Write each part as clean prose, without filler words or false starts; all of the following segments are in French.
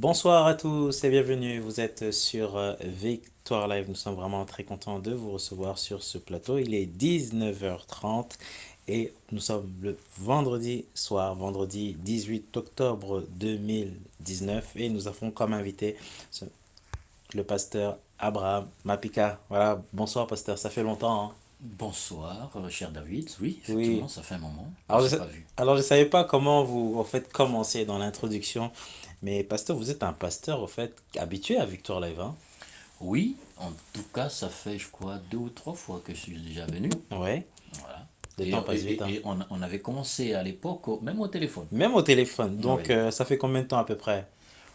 Bonsoir à tous et bienvenue. Vous êtes sur Victoire Live. Nous sommes vraiment très contents de vous recevoir sur ce plateau. Il est 19h30 et nous sommes le vendredi soir, vendredi 18 octobre 2019. Et nous avons comme invité ce- le pasteur Abraham Mapika. Voilà, bonsoir pasteur, ça fait longtemps, hein. Bonsoir, cher David. Oui, Oui. effectivement, ça fait un moment qu'on ne Alors s'est je, pas vu. alors je savais pas comment vous en fait commencer dans l'introduction, mais pasteur, vous êtes un pasteur au fait habitué à Victoire Live, hein? Oui, en tout cas, ça fait, je crois, deux ou trois fois que je suis déjà venu. Ouais. Voilà. Le Et, temps passe vite, hein. on avait commencé à l'époque, même au téléphone. Même au téléphone. Donc, Oui. ça fait combien de temps à peu près?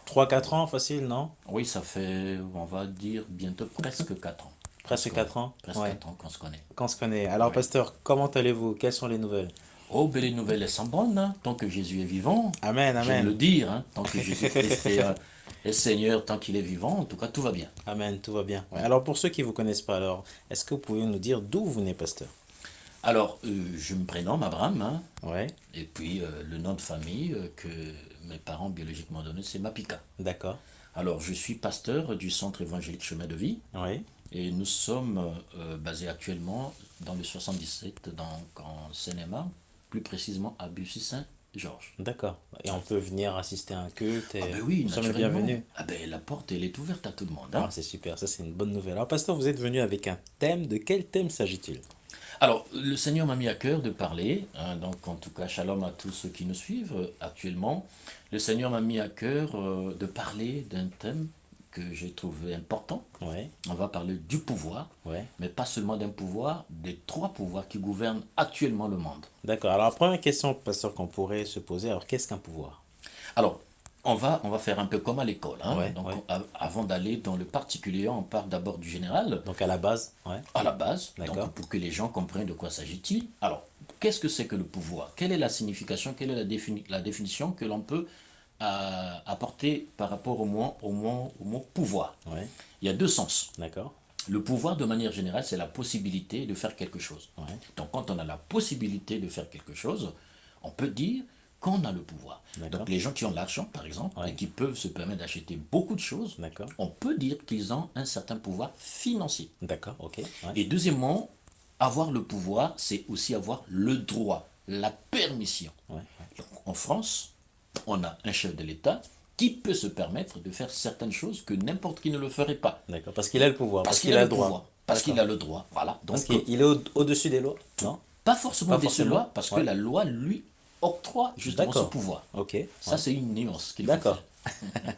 3 4 ans, facile, non? Oui, ça fait, on va dire, bientôt presque 4 ans qu'on se Presque connaît. 4 ans? Presque Ouais. 4 ans qu'on se connaît. Qu'on se connaît. Alors, Oui. pasteur, comment allez-vous? Quelles sont les nouvelles? Oh, belle nouvelle et sans bonne, hein. Tant que Jésus est vivant, Amen, j'aime le amen. dire, hein. Tant que Jésus-Christ est Seigneur, tant qu'il est vivant, en tout cas, tout va bien. Amen, tout va bien. Ouais. Alors, pour ceux qui ne vous connaissent pas, alors, est-ce que vous pouvez nous dire d'où vous venez, pasteur? Alors, je me prénomme Abraham, hein. Ouais, Et puis le nom de famille que mes parents biologiquement donné, c'est Mapika. d'accord. Alors je suis pasteur du centre évangélique Chemin de Vie Oui, et nous sommes basés actuellement dans le 77, donc en Seine-et-Marne, plus précisément à Bussy-Saint-Georges. d'accord. Et on peut venir assister à un culte Ah et ben oui, nous sommes les naturellement. bienvenus. Ah ben la porte, elle est ouverte à tout le monde, Ah, hein. c'est super, ça c'est une bonne nouvelle. Alors, pasteur, vous êtes venu avec un thème. De quel thème s'agit-il? Alors, le Seigneur m'a mis à cœur de parler, hein, donc en tout cas, shalom à tous ceux qui nous suivent actuellement. Le Seigneur m'a mis à cœur de parler d'un thème que j'ai trouvé important. Ouais, On va parler du pouvoir, ouais. mais pas seulement d'un pouvoir, des trois pouvoirs qui gouvernent actuellement le monde. D'accord. Alors, la première question, pasteur, qu'on pourrait se poser, alors, qu'est-ce qu'un pouvoir? Alors, on va faire un peu comme à l'école, hein. Ouais, Donc, ouais. avant d'aller dans le particulier, on part d'abord du général, Donc, à la base, ouais. à la base, donc D'accord. pour que les gens comprennent de quoi s'agit-il. Alors, qu'est-ce que c'est que le pouvoir? Quelle est la signification, quelle est la définition que l'on peut apporter par rapport au mot pouvoir? Ouais, Il y a deux sens. d'accord. Le pouvoir, de manière générale, c'est la possibilité de faire quelque chose. Ouais, Donc, quand on a la possibilité de faire quelque chose, on peut dire qu'on a le pouvoir. d'accord. Donc, les gens qui ont l'argent, par exemple, et Ouais, qui peuvent se permettre d'acheter beaucoup de choses, d'accord. on peut dire qu'ils ont un certain pouvoir financier. D'accord, ok. Ouais, Et deuxièmement, avoir le pouvoir, c'est aussi avoir le droit, la permission. ouais, Donc, en France, on a un chef de l'État qui peut se permettre de faire certaines choses que n'importe qui ne le ferait pas. d'accord. Parce qu'il a le pouvoir, Parce parce qu'il qu'il a a le le droit. pouvoir, parce qu'il D'accord. a le droit. Voilà. Parce Donc, qu'il est au-dessus des lois? Non? pas forcément Pas des seules forcément? lois, parce que Ouais. la loi lui octroie justement ce D'accord. pouvoir. Ok, Ça, ouais. c'est une nuance qu'il faut D'accord. faire.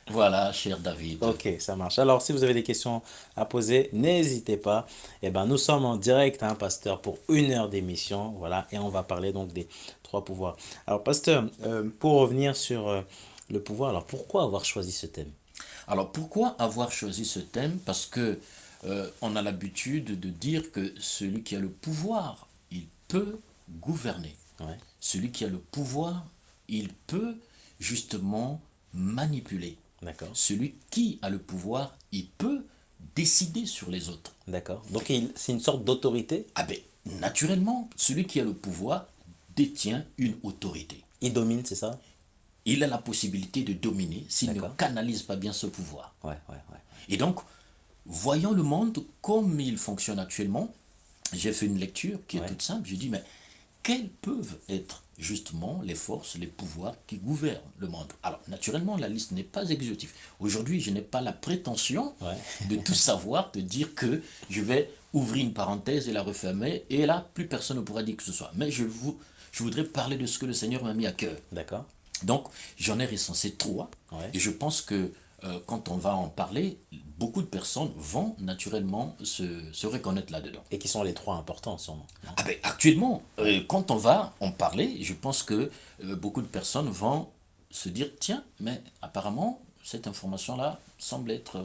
Voilà, cher David. Ok, ça marche. Alors, si vous avez des questions à poser, n'hésitez pas. Eh ben, nous sommes en direct, hein, pasteur, pour 1 heure d'émission. Voilà, et on va parler donc des trois pouvoirs. Alors, pasteur, pour revenir sur le pouvoir, alors pourquoi avoir choisi ce thème? Alors, pourquoi avoir choisi ce thème? Parce que on a l'habitude de dire que celui qui a le pouvoir, il peut gouverner. Ouais, Celui qui a le pouvoir, il peut justement manipuler. d'accord. Celui qui a le pouvoir, il peut décider sur les autres. D'accord. Donc, c'est une sorte d'autorité. Ah ben, naturellement, celui qui a le pouvoir détient une autorité. Il domine, c'est ça? Il a la possibilité de dominer s'il ne D'accord. canalise pas bien ce pouvoir. Ouais, ouais, ouais. Et donc, voyant le monde comme il fonctionne actuellement, j'ai fait une lecture qui est Ouais, toute simple. J'ai dit, mais quelles peuvent être justement les forces, les pouvoirs qui gouvernent le monde? Alors, naturellement, la liste n'est pas exhaustive. Aujourd'hui, je n'ai pas la prétention ouais. de tout savoir, de dire que je vais ouvrir une parenthèse et la refermer, et là, plus personne ne pourra dire que ce soit. Mais je voudrais parler de ce que le Seigneur m'a mis à cœur. D'accord. Donc, j'en ai recensé trois, Ouais. et je pense que quand on va en parler, beaucoup de personnes vont naturellement se reconnaître là-dedans. Et qui sont les trois importants, sûrement. Non? Ah ben, actuellement, Ouais. quand on va en parler, je pense que beaucoup de personnes vont se dire, tiens, mais apparemment, cette information-là semble être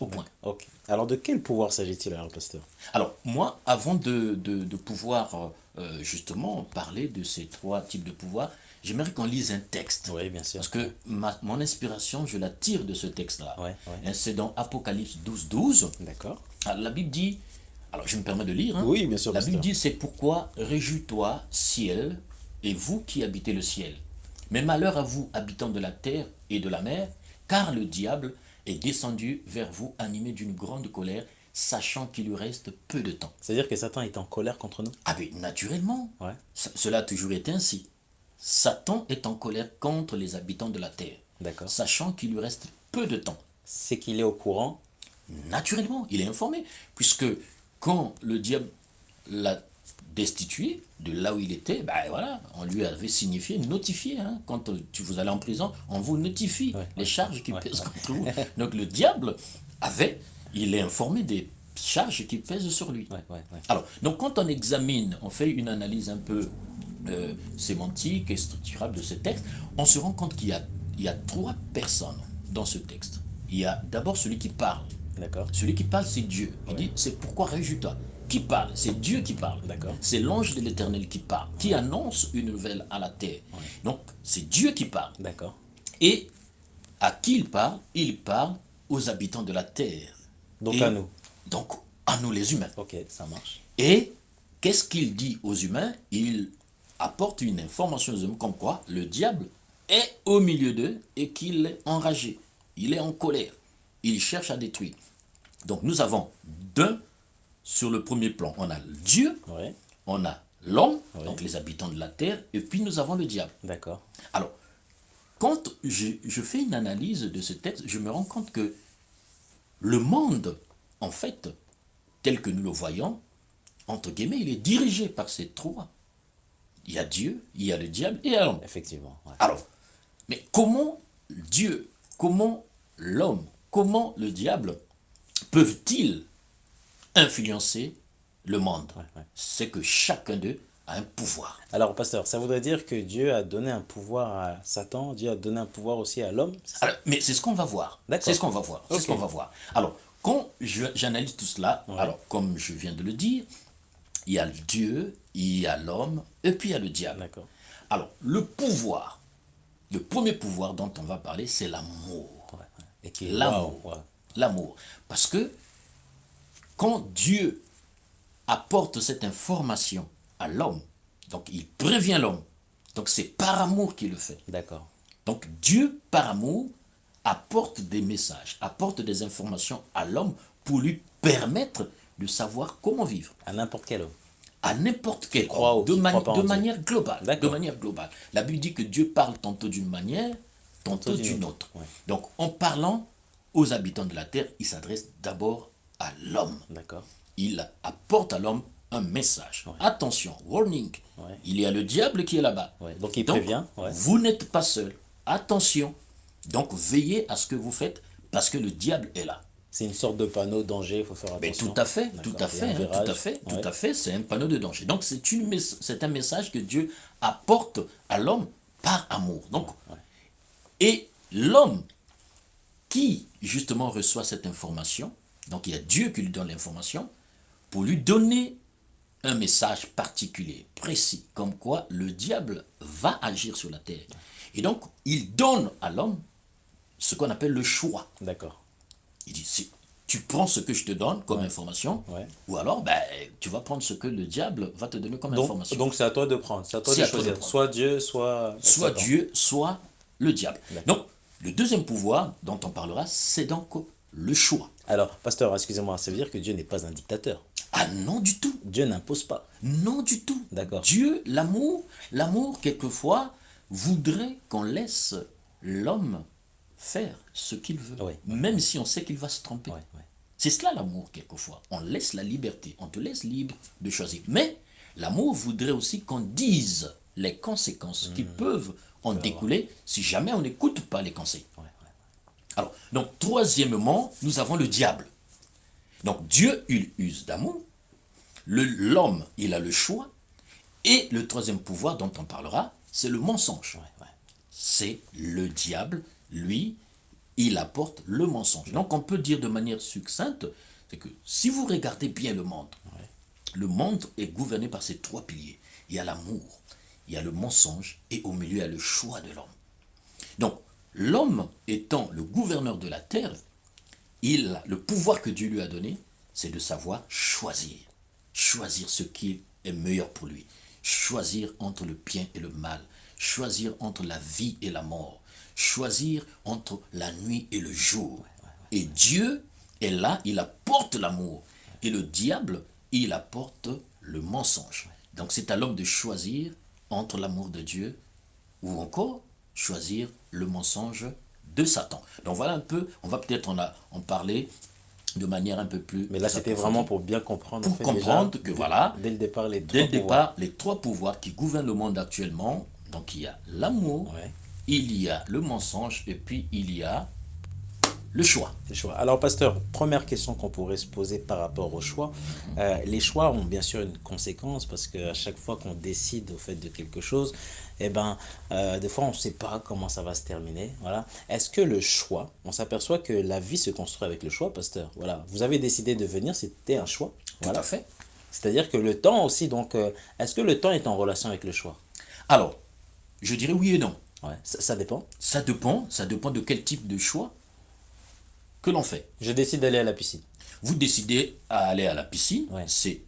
au point. Ok. Alors, de quel pouvoir s'agit-il alors, pasteur? Alors, moi, avant de pouvoir justement parler de ces trois types de pouvoirs, j'aimerais qu'on lise un texte. Oui, bien sûr. Parce que mon inspiration, je la tire de ce texte-là. Ouais, ouais. Et c'est dans Apocalypse 12, 12. D'accord. Alors, la Bible dit, alors je me permets de lire, hein. Oui, bien sûr, La Bible pasteur. dit, c'est pourquoi réjouis-toi, ciel, et vous qui habitez le ciel. Mais malheur à vous, habitants de la terre et de la mer, car le diable est descendu vers vous animé d'une grande colère, sachant qu'il lui reste peu de temps. C'est-à-dire que Satan est en colère contre nous? Ah mais naturellement, Ouais, cela a toujours été ainsi. Satan est en colère contre les habitants de la terre, d'accord. sachant qu'il lui reste peu de temps. C'est qu'il est au courant. Naturellement, il est informé, puisque quand le diable l'a destitué de là où il était, ben voilà, on lui avait signifié, notifié, hein, quand vous allez en prison, on vous notifie Ouais, les ouais, charges qui ouais, pèsent ouais. contre vous. Donc le diable il est informé des charges qui pèsent sur lui. Ouais, ouais, ouais. Alors, donc quand on examine, on fait une analyse un peu sémantique et structurable de ce texte, on se rend compte il y a trois personnes dans ce texte. Il y a d'abord celui qui parle. D'accord, Celui qui parle, c'est Dieu. Il ouais, dit, c'est pourquoi réjouis-toi. Qui parle? C'est Dieu qui parle. d'accord, C'est l'ange de l'Éternel qui parle, qui annonce une nouvelle à la terre. Donc, c'est Dieu qui parle. d'accord. Et à qui il parle? Il parle aux habitants de la terre. Donc à Et nous. donc, à nous les humains. Ok, ça marche. Et qu'est-ce qu'il dit aux humains? Il apporte une information aux humains comme quoi le diable est au milieu d'eux et qu'il est enragé. Il est en colère. Il cherche à détruire. Donc nous avons deux sur le premier plan. On a Dieu, Ouais, on a l'homme, ouais, donc les habitants de la terre, et puis nous avons le diable. d'accord. Alors, quand je fais une analyse de ce texte, je me rends compte que le monde, en fait, tel que nous le voyons, entre guillemets, il est dirigé par ces trois. Il y a Dieu, il y a le diable et il y a l'homme. Effectivement. Ouais, Alors, mais comment Dieu, comment l'homme, comment le diable peuvent-ils influencer le monde? ouais, ouais. C'est que chacun d'eux a un pouvoir. Alors, pasteur, ça voudrait dire que Dieu a donné un pouvoir à Satan, Dieu a donné un pouvoir aussi à l'homme, c'est ça? Alors, mais c'est ce qu'on va voir. D'accord. C'est ce qu'on va voir. C'est Ok. ce qu'on va voir. Alors, quand j'analyse tout cela, Ouais. alors comme je viens de le dire, il y a Dieu, il y a l'homme, et puis il y a le diable. D'accord. Alors, le pouvoir, le premier pouvoir dont on va parler, c'est l'amour. Ouais, ouais. Et qui L'amour. waouh, ouais. L'amour. Parce que quand Dieu apporte cette information à l'homme, donc il prévient l'homme. Donc c'est par amour qu'il le fait. D'accord. Donc Dieu, par amour, apporte des messages, apporte des informations à l'homme pour lui permettre de savoir comment vivre. À n'importe quel homme. À n'importe quel croit homme, ou qui croit pas en de Dieu. manière globale. De D'accord. manière globale. La Bible dit que Dieu parle tantôt d'une manière, tantôt d'une autre. Ouais. Donc en parlant aux habitants de la terre, il s'adresse d'abord à l'homme. D'accord. Il apporte à l'homme un message. Ouais. Attention, warning. Ouais. Il y a le diable qui est là-bas. Ouais. Donc il prévient. Ouais. Vous n'êtes pas seul. Attention. Donc veillez à ce que vous faites parce que le diable est là. C'est une sorte de panneau danger, il faut faire Mais attention. tout à fait, D'accord. tout à Il y a un fait, hein, virage. tout à fait, Ouais. tout à fait, c'est un panneau de danger. Donc c'est un message que Dieu apporte à l'homme par amour. Donc, Ouais. et l'homme qui justement reçoit cette information, donc il y a Dieu qui lui donne l'information, pour lui donner un message particulier, précis, comme quoi le diable va agir sur la terre. Et donc, il donne à l'homme ce qu'on appelle le choix. D'accord. Il dit, si tu prends ce que je te donne comme information, Ouais. ou alors ben, tu vas prendre ce que le diable va te donner comme information. Donc c'est à toi de prendre, c'est à toi C'est de à toi de choisir. prendre. Soit Dieu, soit Soit Satan. Dieu, soit le diable. D'accord. Donc, le deuxième pouvoir dont on parlera, c'est donc le choix. Alors, pasteur, excusez-moi, ça veut dire que Dieu n'est pas un dictateur. Ah non du tout. Dieu n'impose pas. Non du tout. D'accord. Dieu, l'amour, quelquefois, voudrait qu'on laisse l'homme faire ce qu'il veut. Oui. Même si on sait qu'il va se tromper. Ouais, ouais. C'est cela l'amour, quelquefois. On laisse la liberté, on te laisse libre de choisir. Mais l'amour voudrait aussi qu'on dise les conséquences qui peuvent en découler si jamais on n'écoute pas les conseils. Ouais, ouais. Alors, donc, troisièmement, nous avons le diable. Donc, Dieu, il use d'amour. L'homme, il a le choix. Et le troisième pouvoir dont on parlera, c'est le mensonge. Ouais, ouais. C'est le diable, lui, il apporte le mensonge. Donc on peut dire de manière succincte, c'est que si vous regardez bien le monde est gouverné par ces trois piliers. Il y a l'amour, il y a le mensonge et au milieu il y a le choix de l'homme. Donc l'homme étant le gouverneur de la terre, le pouvoir que Dieu lui a donné, c'est de savoir choisir. Choisir ce qui est meilleur pour lui. Choisir entre le bien et le mal. choisir entre la vie et la mort, choisir entre la nuit et le jour. Et Dieu est là, il apporte l'amour. Et le diable, il apporte le mensonge. Donc c'est à l'homme de choisir entre l'amour de Dieu ou encore choisir le mensonge de Satan. Donc voilà un peu, on va peut-être en parler de manière un peu plus Mais là, c'était vraiment pour bien comprendre, en pour fait, déjà, comprendre que voilà, dès le départ, les dès trois le pouvoirs. départ, les trois pouvoirs qui gouvernent le monde actuellement, donc il y a l'amour, Ouais, il y a le mensonge et puis il y a le choix. les choix. Alors, pasteur, première question qu'on pourrait se poser par rapport aux choix. Les choix ont bien sûr une conséquence parce qu'à chaque fois qu'on décide au fait de quelque chose, eh ben, des fois, on ne sait pas comment ça va se terminer. Voilà. Est-ce que le choix, on s'aperçoit que la vie se construit avec le choix, pasteur? Voilà. Vous avez décidé de venir, c'était un choix. Tout à Voilà. fait. C'est-à-dire que le temps aussi, donc, est-ce que le temps est en relation avec le choix? Alors, je dirais oui et non. Ouais, ça dépend. Ça dépend de quel type de choix que l'on fait. Je décide d'aller à la piscine. Vous décidez à aller à la piscine, Ouais. c'est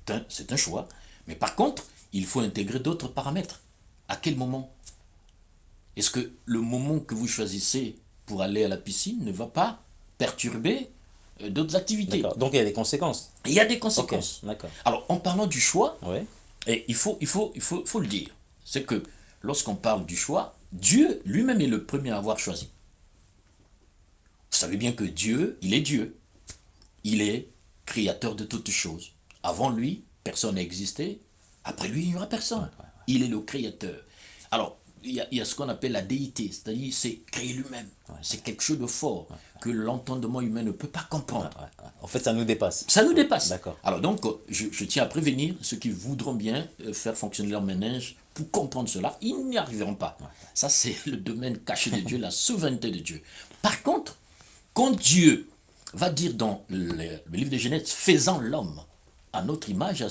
un choix. Mais par contre, il faut intégrer d'autres paramètres. À quel moment? Est-ce que le moment que vous choisissez pour aller à la piscine ne va pas perturber d'autres activités? D'accord. Donc, il y a des conséquences. Il y a des Ok, conséquences. d'accord. Alors, en parlant du choix, Ouais. et il faut le dire, c'est que lorsqu'on parle du choix, Dieu lui-même est le premier à avoir choisi. Vous savez bien que Dieu, il est Dieu. Il est créateur de toutes choses. Avant lui, personne n'a existé. Après lui, il n'y aura personne. Il est le créateur. Alors, il y a ce qu'on appelle la déité, c'est-à-dire c'est créer lui-même. C'est quelque chose de fort que l'entendement humain ne peut pas comprendre. Ouais. En fait, ça nous dépasse. Ça nous dépasse. D'accord. Alors donc, je tiens à prévenir ceux qui voudront bien faire fonctionner leur ménage pour comprendre cela. Ils n'y arriveront pas. Ça, c'est le domaine caché de Dieu, la souveraineté de Dieu. Par contre, quand Dieu va dire dans le livre de Genèse, faisant l'homme à notre image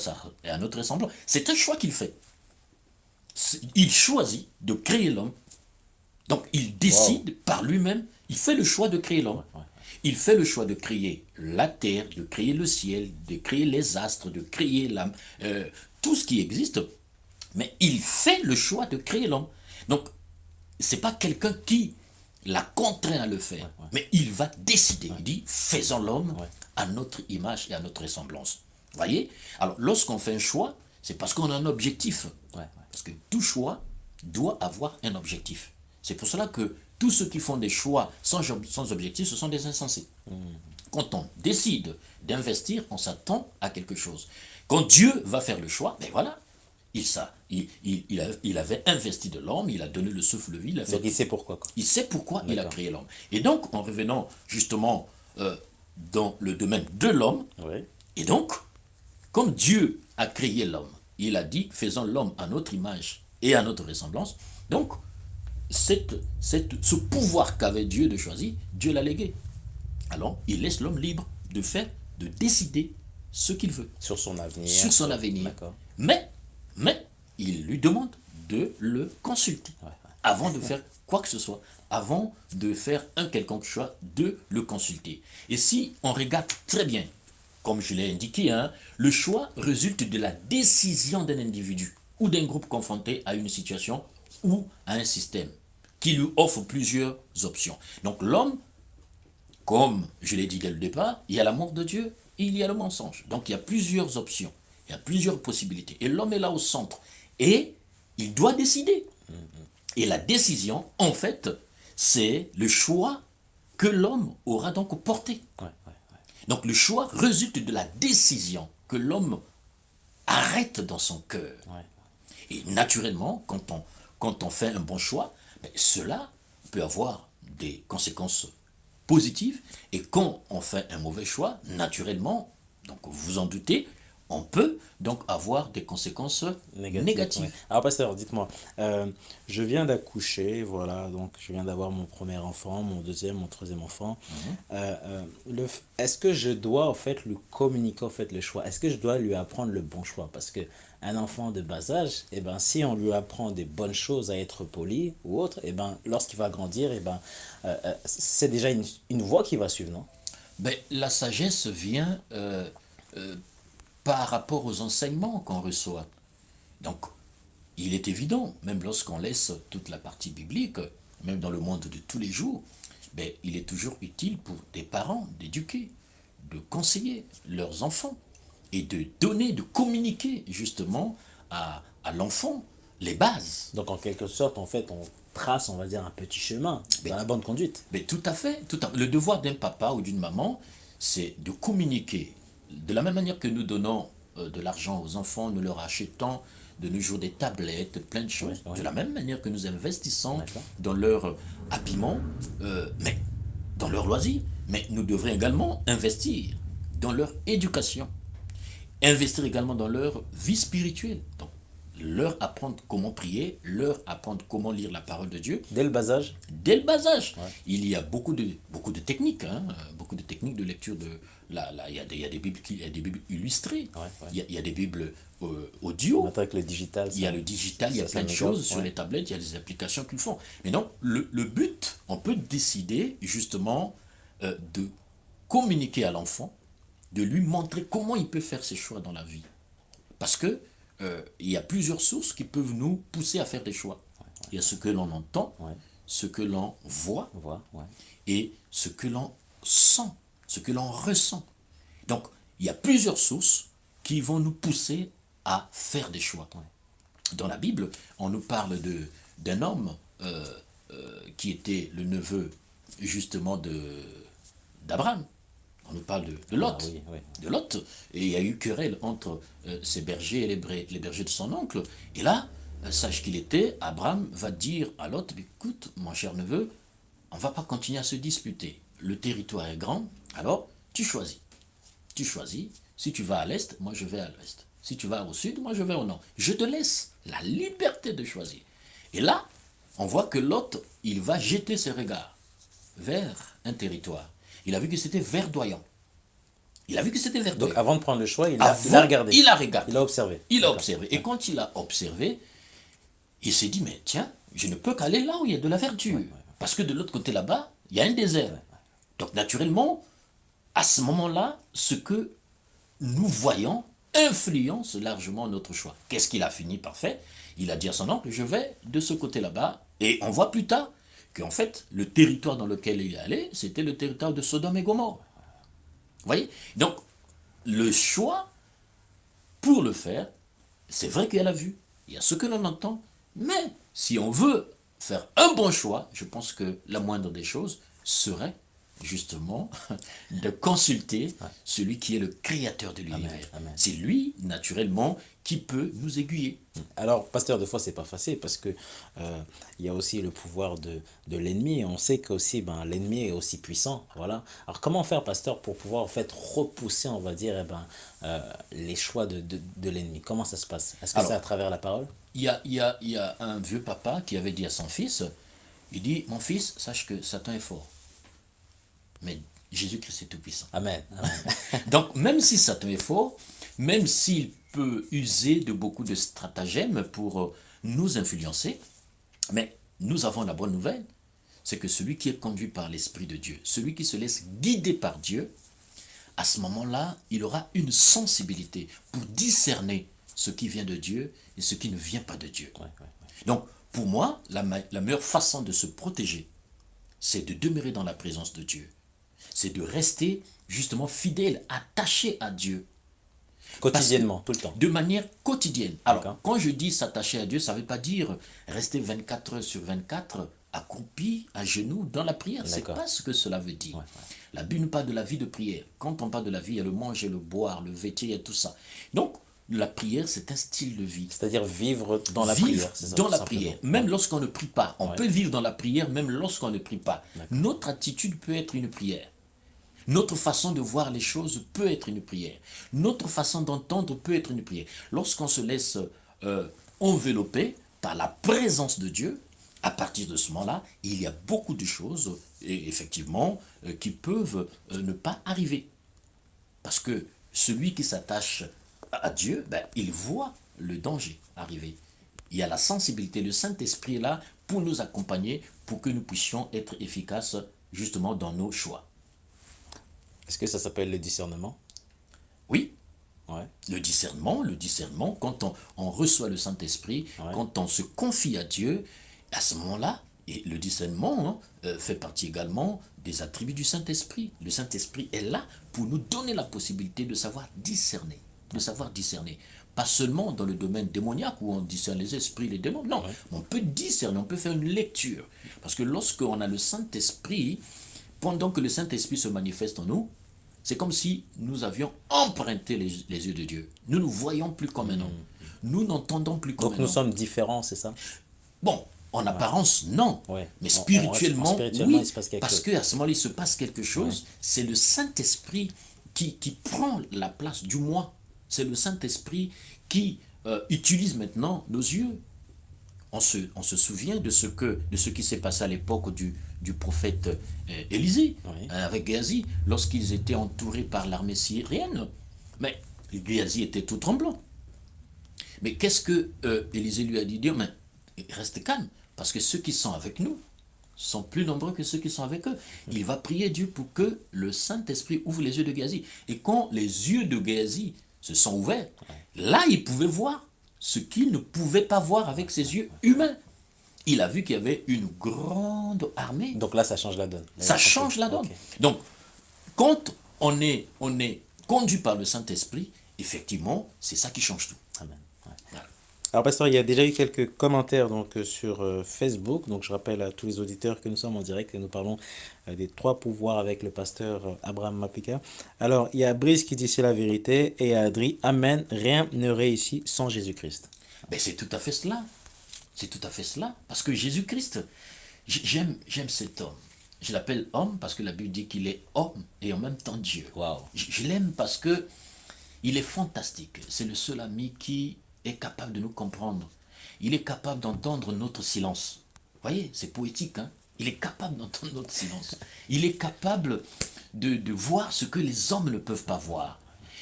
et à notre ressemblance, c'est un choix qu'il fait. Il choisit de créer l'homme. Donc il décide par lui-même, il fait le choix de créer l'homme. Il fait le choix de créer la terre, de créer le ciel, de créer les astres, de créer tout ce qui existe. Mais il fait le choix de créer l'homme. Donc, c'est pas quelqu'un qui l'a contraint à le faire, mais il va décider. Il dit, faisons l'homme à notre image et à notre ressemblance. Vous voyez? Alors, lorsqu'on fait un choix, c'est parce qu'on a un objectif. Parce que tout choix doit avoir un objectif. C'est pour cela que tous ceux qui font des choix sans objectif, ce sont des insensés. Quand on décide d'investir, on s'attend à quelque chose. Quand Dieu va faire le choix, ben voilà, il avait investi de l'homme, il a donné le souffle de vie, Donc, il sait pourquoi, quoi. il sait pourquoi il a créé l'homme. Et donc, en revenant justement dans le domaine de l'homme, Ouais. et donc, comme Dieu a créé l'homme, il a dit, faisons l'homme à notre image et à notre ressemblance. Donc, ce pouvoir qu'avait Dieu de choisir, Dieu l'a légué. Alors, il laisse l'homme libre de faire, de décider ce qu'il veut. Sur son avenir. Sur son avenir. D'accord. Mais, il lui demande de le consulter. Avant de faire quoi que ce soit, avant de faire un quelconque choix, de le consulter. Et si on regarde très bien, comme je l'ai indiqué, le choix résulte de la décision d'un individu ou d'un groupe confronté à une situation ou à un système qui lui offre plusieurs options. Donc l'homme, comme je l'ai dit dès le départ, il y a l'amour de Dieu et il y a le mensonge. Donc il y a plusieurs options, il y a plusieurs possibilités. Et l'homme est là au centre. Et il doit décider. Et la décision, en fait, c'est le choix que l'homme aura donc porté. Donc le choix résulte de la décision que l'homme arrête dans son cœur. Et naturellement, quand on fait un bon choix, cela peut avoir des conséquences positives. Et quand on fait un mauvais choix, naturellement, donc vous vous en doutez, on peut donc avoir des conséquences négatives. Ouais. Alors, pasteur, dites-moi, je viens d'accoucher, voilà, donc je viens d'avoir mon premier enfant, mon deuxième, mon troisième enfant. Est-ce que je dois, en fait, lui communiquer, en fait, le choix? Est-ce que je dois lui apprendre le bon choix? Parce que un enfant de bas âge, eh ben, si on lui apprend des bonnes choses, à être poli ou autre, eh ben, lorsqu'il va grandir, eh ben, c'est déjà une voie qu'il va suivre, non? Ben, la sagesse vient par rapport aux enseignements qu'on reçoit. Donc, il est évident, même lorsqu'on laisse toute la partie biblique, même dans le monde de tous les jours, ben, il est toujours utile pour des parents d'éduquer, de conseiller leurs enfants et de donner, de communiquer justement à l'enfant les bases. Donc en quelque sorte, en fait, on trace, on va dire, un petit chemin dans la bonne conduite. Mais tout à fait, le devoir d'un papa ou d'une maman, c'est de communiquer. De la même manière que nous donnons de l'argent aux enfants, nous leur achetons de nos jours des tablettes, plein de choses. Oui, oui. De la même manière que nous investissons D'accord. dans leur habillement, mais dans leur loisir. Mais nous devrions également investir dans leur éducation. Investir également dans leur vie spirituelle. Donc, leur apprendre comment prier, leur apprendre comment lire la parole de Dieu. Dès le bas âge. Dès le bas âge. Ouais. Il y a beaucoup de techniques, hein, beaucoup de techniques de lecture. Il y a des Bibles, il y a des Bibles illustrées, Ouais, ouais. il y a des Bibles audio, Maintenant avec le digital, il y a le digital, il y a plein de choses sur les tablettes, il y a des applications qu'ils font. Mais non, le but, on peut décider justement de communiquer à l'enfant, de lui montrer comment il peut faire ses choix dans la vie. Parce que il y a plusieurs sources qui peuvent nous pousser à faire des choix. Il y a ce que l'on entend, ce que l'on voit, et ce que l'on sent, ce que l'on ressent. Donc, il y a plusieurs sources qui vont nous pousser à faire des choix. Dans la Bible, on nous parle d'un homme qui était le neveu justement d'Abraham. On nous parle de Lot. Ah, oui, oui. De Lot. Et il y a eu querelle entre ses bergers et les bergers de son oncle. Et là, sache qu'il était, Abraham va dire à Lot, écoute, mon cher neveu, on ne va pas continuer à se disputer. Le territoire est grand, alors tu choisis. Tu choisis. Si tu vas à l'est, moi je vais à l'ouest. Si tu vas au sud, moi je vais au nord. Je te laisse la liberté de choisir. Et là, on voit que Lot, il va jeter ses regards vers un territoire. Il a vu que c'était verdoyant. Il a vu que c'était verdoyant. Donc avant de prendre le choix, il a regardé. Il a regardé. Il a observé. Il a observé. Et quand il a observé, il s'est dit, mais tiens, je ne peux qu'aller là où il y a de la verdure. Parce que de l'autre côté là-bas, il y a un désert. Donc naturellement, à ce moment-là, ce que nous voyons influence largement notre choix. Qu'est-ce qu'il a fini par faire? Il a dit à son oncle, je vais de ce côté là-bas. Et on voit plus tard qu'en fait, le territoire dans lequel il est allé, c'était le territoire de Sodome et Gomorrhe. Vous voyez? Donc, le choix, pour le faire, c'est vrai qu'il y a la vue, il y a ce que l'on entend, mais si on veut faire un bon choix, je pense que la moindre des choses serait justement de consulter celui qui est le créateur de l'univers. C'est lui, naturellement, qui peut nous aiguiller. Alors, pasteur, des fois, c'est pas facile parce que il y a aussi le pouvoir de l'ennemi. On sait qu'aussi, l'ennemi est aussi puissant. Voilà. Alors, comment faire, pasteur, pour pouvoir en fait repousser, on va dire, les choix de l'ennemi? Comment ça se passe? Est-ce que c'est à travers la parole? Il y a un vieux papa qui avait dit à son fils, il dit, mon fils, sache que Satan est fort. Mais Jésus-Christ est tout-puissant. Amen. Amen. Donc, même si Satan est fort, même s'il peut user de beaucoup de stratagèmes pour nous influencer, mais nous avons la bonne nouvelle, c'est que celui qui est conduit par l'Esprit de Dieu, celui qui se laisse guider par Dieu, à ce moment-là, il aura une sensibilité pour discerner ce qui vient de Dieu et ce qui ne vient pas de Dieu. Donc, pour moi, la meilleure façon de se protéger, c'est de demeurer dans la présence de Dieu. C'est de rester justement fidèle, attaché à Dieu. Quotidiennement, tout le temps. De manière quotidienne. Alors, quand je dis s'attacher à Dieu, ça ne veut pas dire rester 24 heures sur 24 accroupi, à genoux, dans la prière. Ce n'est pas ce que cela veut dire. La Bible nous parle de la vie de prière. Quand on parle de la vie, il y a le manger, le boire, le vêtir, il y a tout ça. Donc, la prière, c'est un style de vie. C'est-à-dire vivre dans la prière. Vivre dans la prière, même lorsqu'on ne prie pas. On peut vivre dans la prière même lorsqu'on ne prie pas. Notre attitude peut être une prière. Notre façon de voir les choses peut être une prière. Notre façon d'entendre peut être une prière. Lorsqu'on se laisse envelopper par la présence de Dieu, à partir de ce moment-là, il y a beaucoup de choses, effectivement, qui peuvent ne pas arriver. Parce que celui qui s'attache à Dieu, il voit le danger arriver. Il y a la sensibilité, le Saint-Esprit est là pour nous accompagner, pour que nous puissions être efficaces justement dans nos choix. Est-ce que ça s'appelle le discernement? Oui, Ouais, Le discernement, quand on reçoit le Saint-Esprit, ouais. quand on se confie à Dieu, à ce moment-là, et le discernement fait partie également des attributs du Saint-Esprit. Le Saint-Esprit est là pour nous donner la possibilité de savoir discerner. De savoir discerner. Pas seulement dans le domaine démoniaque où on discerne les esprits, les démons. Non, Ouais. on peut discerner, on peut faire une lecture. Parce que lorsqu'on a le Saint-Esprit, pendant que le Saint-Esprit se manifeste en nous, c'est comme si nous avions emprunté les yeux de Dieu. Nous ne voyons plus comme un homme. Nous n'entendons plus comme Donc un nous homme. sommes différents, c'est ça? Bon, en Ouais, apparence, non. ouais. Mais Spirituellement, spirituellement, il oui. se passe quelque Parce chose. qu'à ce moment-là, il se passe quelque Ouais. chose. C'est le Saint-Esprit qui prend la place du moi. C'est le Saint-Esprit qui utilise maintenant nos yeux. On se souvient de ce qui s'est passé à l'époque du prophète Élisée Oui. avec Géasi, lorsqu'ils étaient entourés par l'armée syrienne. Mais Géasi était tout tremblant. Mais qu'est-ce que Élisée lui a dit? Dire, mais reste calme, parce que ceux qui sont avec nous sont plus nombreux que ceux qui sont avec eux. Il va prier Dieu pour que le Saint-Esprit ouvre les yeux de Géasi. Et quand les yeux de Géasi se sont ouverts, là, il pouvait voir ce qu'il ne pouvait pas voir avec ses yeux humains. Il a vu qu'il y avait une grande armée. Donc là, ça change la donne. Là, Ça j'ai change compris. la donne. Ok. Donc, quand on est conduit par le Saint-Esprit, effectivement, c'est ça qui change tout. Amen. Ouais. Voilà. Alors, pasteur, il y a déjà eu quelques commentaires donc, sur Facebook. Donc, je rappelle à tous les auditeurs que nous sommes en direct et nous parlons des trois pouvoirs avec le pasteur Abraham Mapika. Alors, il y a Brice qui dit c'est la vérité et Adri, Amen, rien ne réussit sans Jésus-Christ. Mais c'est tout à fait cela. C'est tout à fait cela. Parce que Jésus-Christ, j'aime cet homme. Je l'appelle homme parce que la Bible dit qu'il est homme et en même temps Dieu. Waouh. Je l'aime parce que il est fantastique. C'est le seul ami qui est capable de nous comprendre. Il est capable d'entendre notre silence. Vous voyez, c'est poétique, hein? Il est capable d'entendre notre silence. Il est capable de voir ce que les hommes ne peuvent pas voir.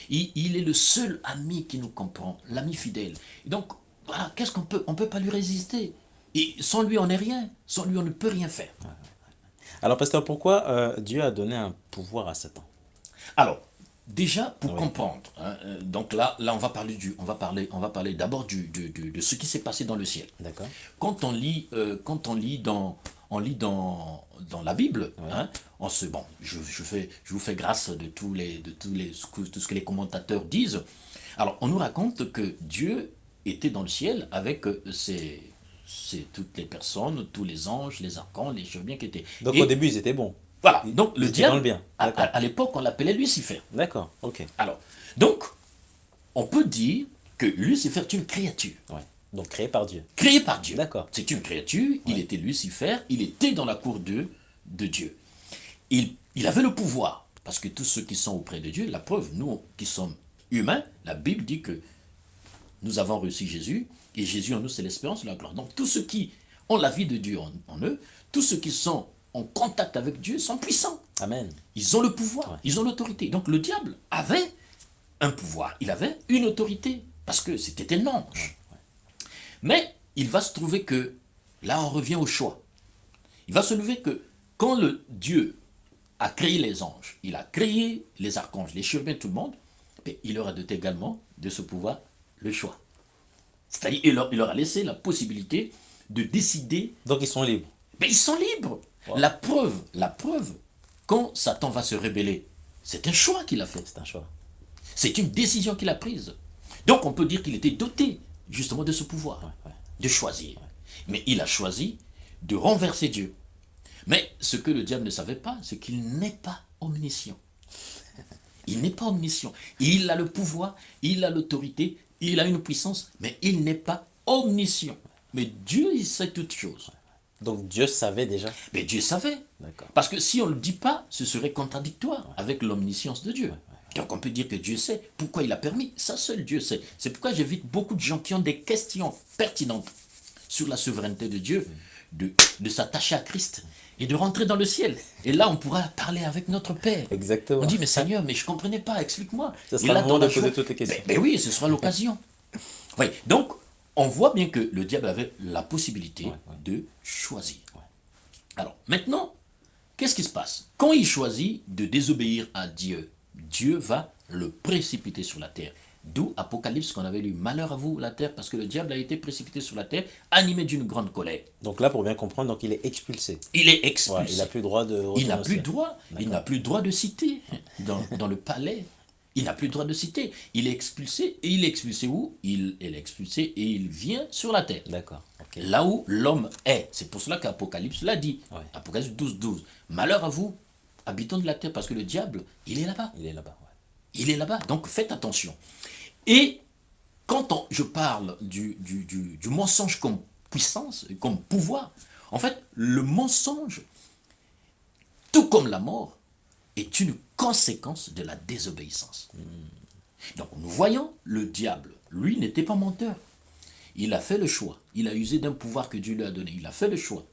Il est le seul ami qui nous comprend, l'ami fidèle. Et donc, voilà, qu'est-ce qu'on peut? On ne peut pas lui résister. Et sans lui, on n'est rien. Sans lui, on ne peut rien faire. Alors, pasteur, pourquoi Dieu a donné un pouvoir à Satan? Alors, déjà, pour Oui. comprendre, hein, donc là, on va parler d'abord de ce qui s'est passé dans le ciel. D'accord. Quand on lit dans la Bible, Ouais. hein, bon, je vous fais grâce de tout ce que les commentateurs disent. Alors, on nous raconte que Dieu était dans le ciel avec toutes les personnes, tous les anges, les archanges, les cherubiens qui étaient. Donc, Et au début, ils étaient bons. voilà, Ils, donc ils le étaient dans le diable, bien. D'accord. à l'époque, on l'appelait Lucifer. D'accord. Ok. Alors, donc, on peut dire que Lucifer est une créature, Ouais. Donc, créé par Dieu. créée par Dieu. D'accord. C'est une créature, il était Lucifer, il était dans la cour de Dieu. Il avait le pouvoir, parce que tous ceux qui sont auprès de Dieu, la preuve, nous qui sommes humains, la Bible dit que nous avons reçu Jésus, et Jésus en nous, c'est l'espérance de la gloire. Donc, tous ceux qui ont la vie de Dieu en eux, tous ceux qui sont en contact avec Dieu sont puissants. Amen. Ils ont le pouvoir, Ouais. ils ont l'autorité. Donc, le diable avait un pouvoir, il avait une autorité, parce que c'était un ange. Mais il va se trouver que, là on revient au choix, il va se lever que quand le Dieu a créé les anges, il a créé les archanges, les cherubiens, tout le monde, mais il leur a doté également de ce pouvoir le choix. C'est-à-dire il leur a laissé la possibilité de décider, Donc, ils sont libres. mais ils sont libres. Wow. La preuve, quand Satan va se rébeller, c'est un choix qu'il a fait. C'est un choix. C'est une décision qu'il a prise. Donc on peut dire qu'il était doté justement de ce pouvoir, Ouais. de choisir. Mais il a choisi de renverser Dieu. Mais ce que le diable ne savait pas, c'est qu'il n'est pas omniscient. Il n'est pas omniscient. Il a le pouvoir, il a l'autorité, il a une puissance, mais il n'est pas omniscient. Mais Dieu, il sait toutes choses. Donc, Dieu savait déjà. Mais Dieu savait. D'accord. Parce que si on ne le dit pas, ce serait contradictoire avec l'omniscience de Dieu. Donc on peut dire que Dieu sait pourquoi il a permis. Ça seul Dieu sait. C'est pourquoi j'invite beaucoup de gens qui ont des questions pertinentes sur la souveraineté de Dieu, de s'attacher à Christ et de rentrer dans le ciel. Et là, on pourra parler avec notre Père. Exactement. On dit, mais Seigneur, mais je ne comprenais pas, explique-moi. Ça Et sera là, le moment dans la de poser joie- toutes les questions. Mais oui, ce sera l'occasion. Oui, donc, on voit bien que le diable avait la possibilité de choisir. Alors, maintenant, qu'est-ce qui se passe? Quand il choisit de désobéir à Dieu, Dieu va le précipiter sur la terre. D'où Apocalypse qu'on avait lu. Malheur à vous, la terre, parce que le diable a été précipité sur la terre, animé d'une grande colère. Donc là, pour bien comprendre, donc il est expulsé. Il est Ouais, il n'a expulsé. plus le droit de Il retourner n'a au plus ciel. droit. Il n'a D'accord. plus droit de citer dans le palais. Il n'a plus le droit de citer. Il est expulsé. Et il est expulsé où? Il est expulsé et il vient sur la terre. D'accord. Ok. Là où l'homme est. C'est pour cela qu'Apocalypse l'a dit. Ouais. Apocalypse 12, 12. Malheur à vous, habitants de la terre, parce que le diable, il est là-bas. Il est là-bas. Ouais. Il est là-bas. Donc faites attention. Et quand je parle du mensonge comme puissance, comme pouvoir, en fait, le mensonge, tout comme la mort, est une conséquence de la désobéissance. Donc nous voyons, le diable, lui, n'était pas menteur. Il a fait le choix. Il a usé d'un pouvoir que Dieu lui a donné. Il a fait le choix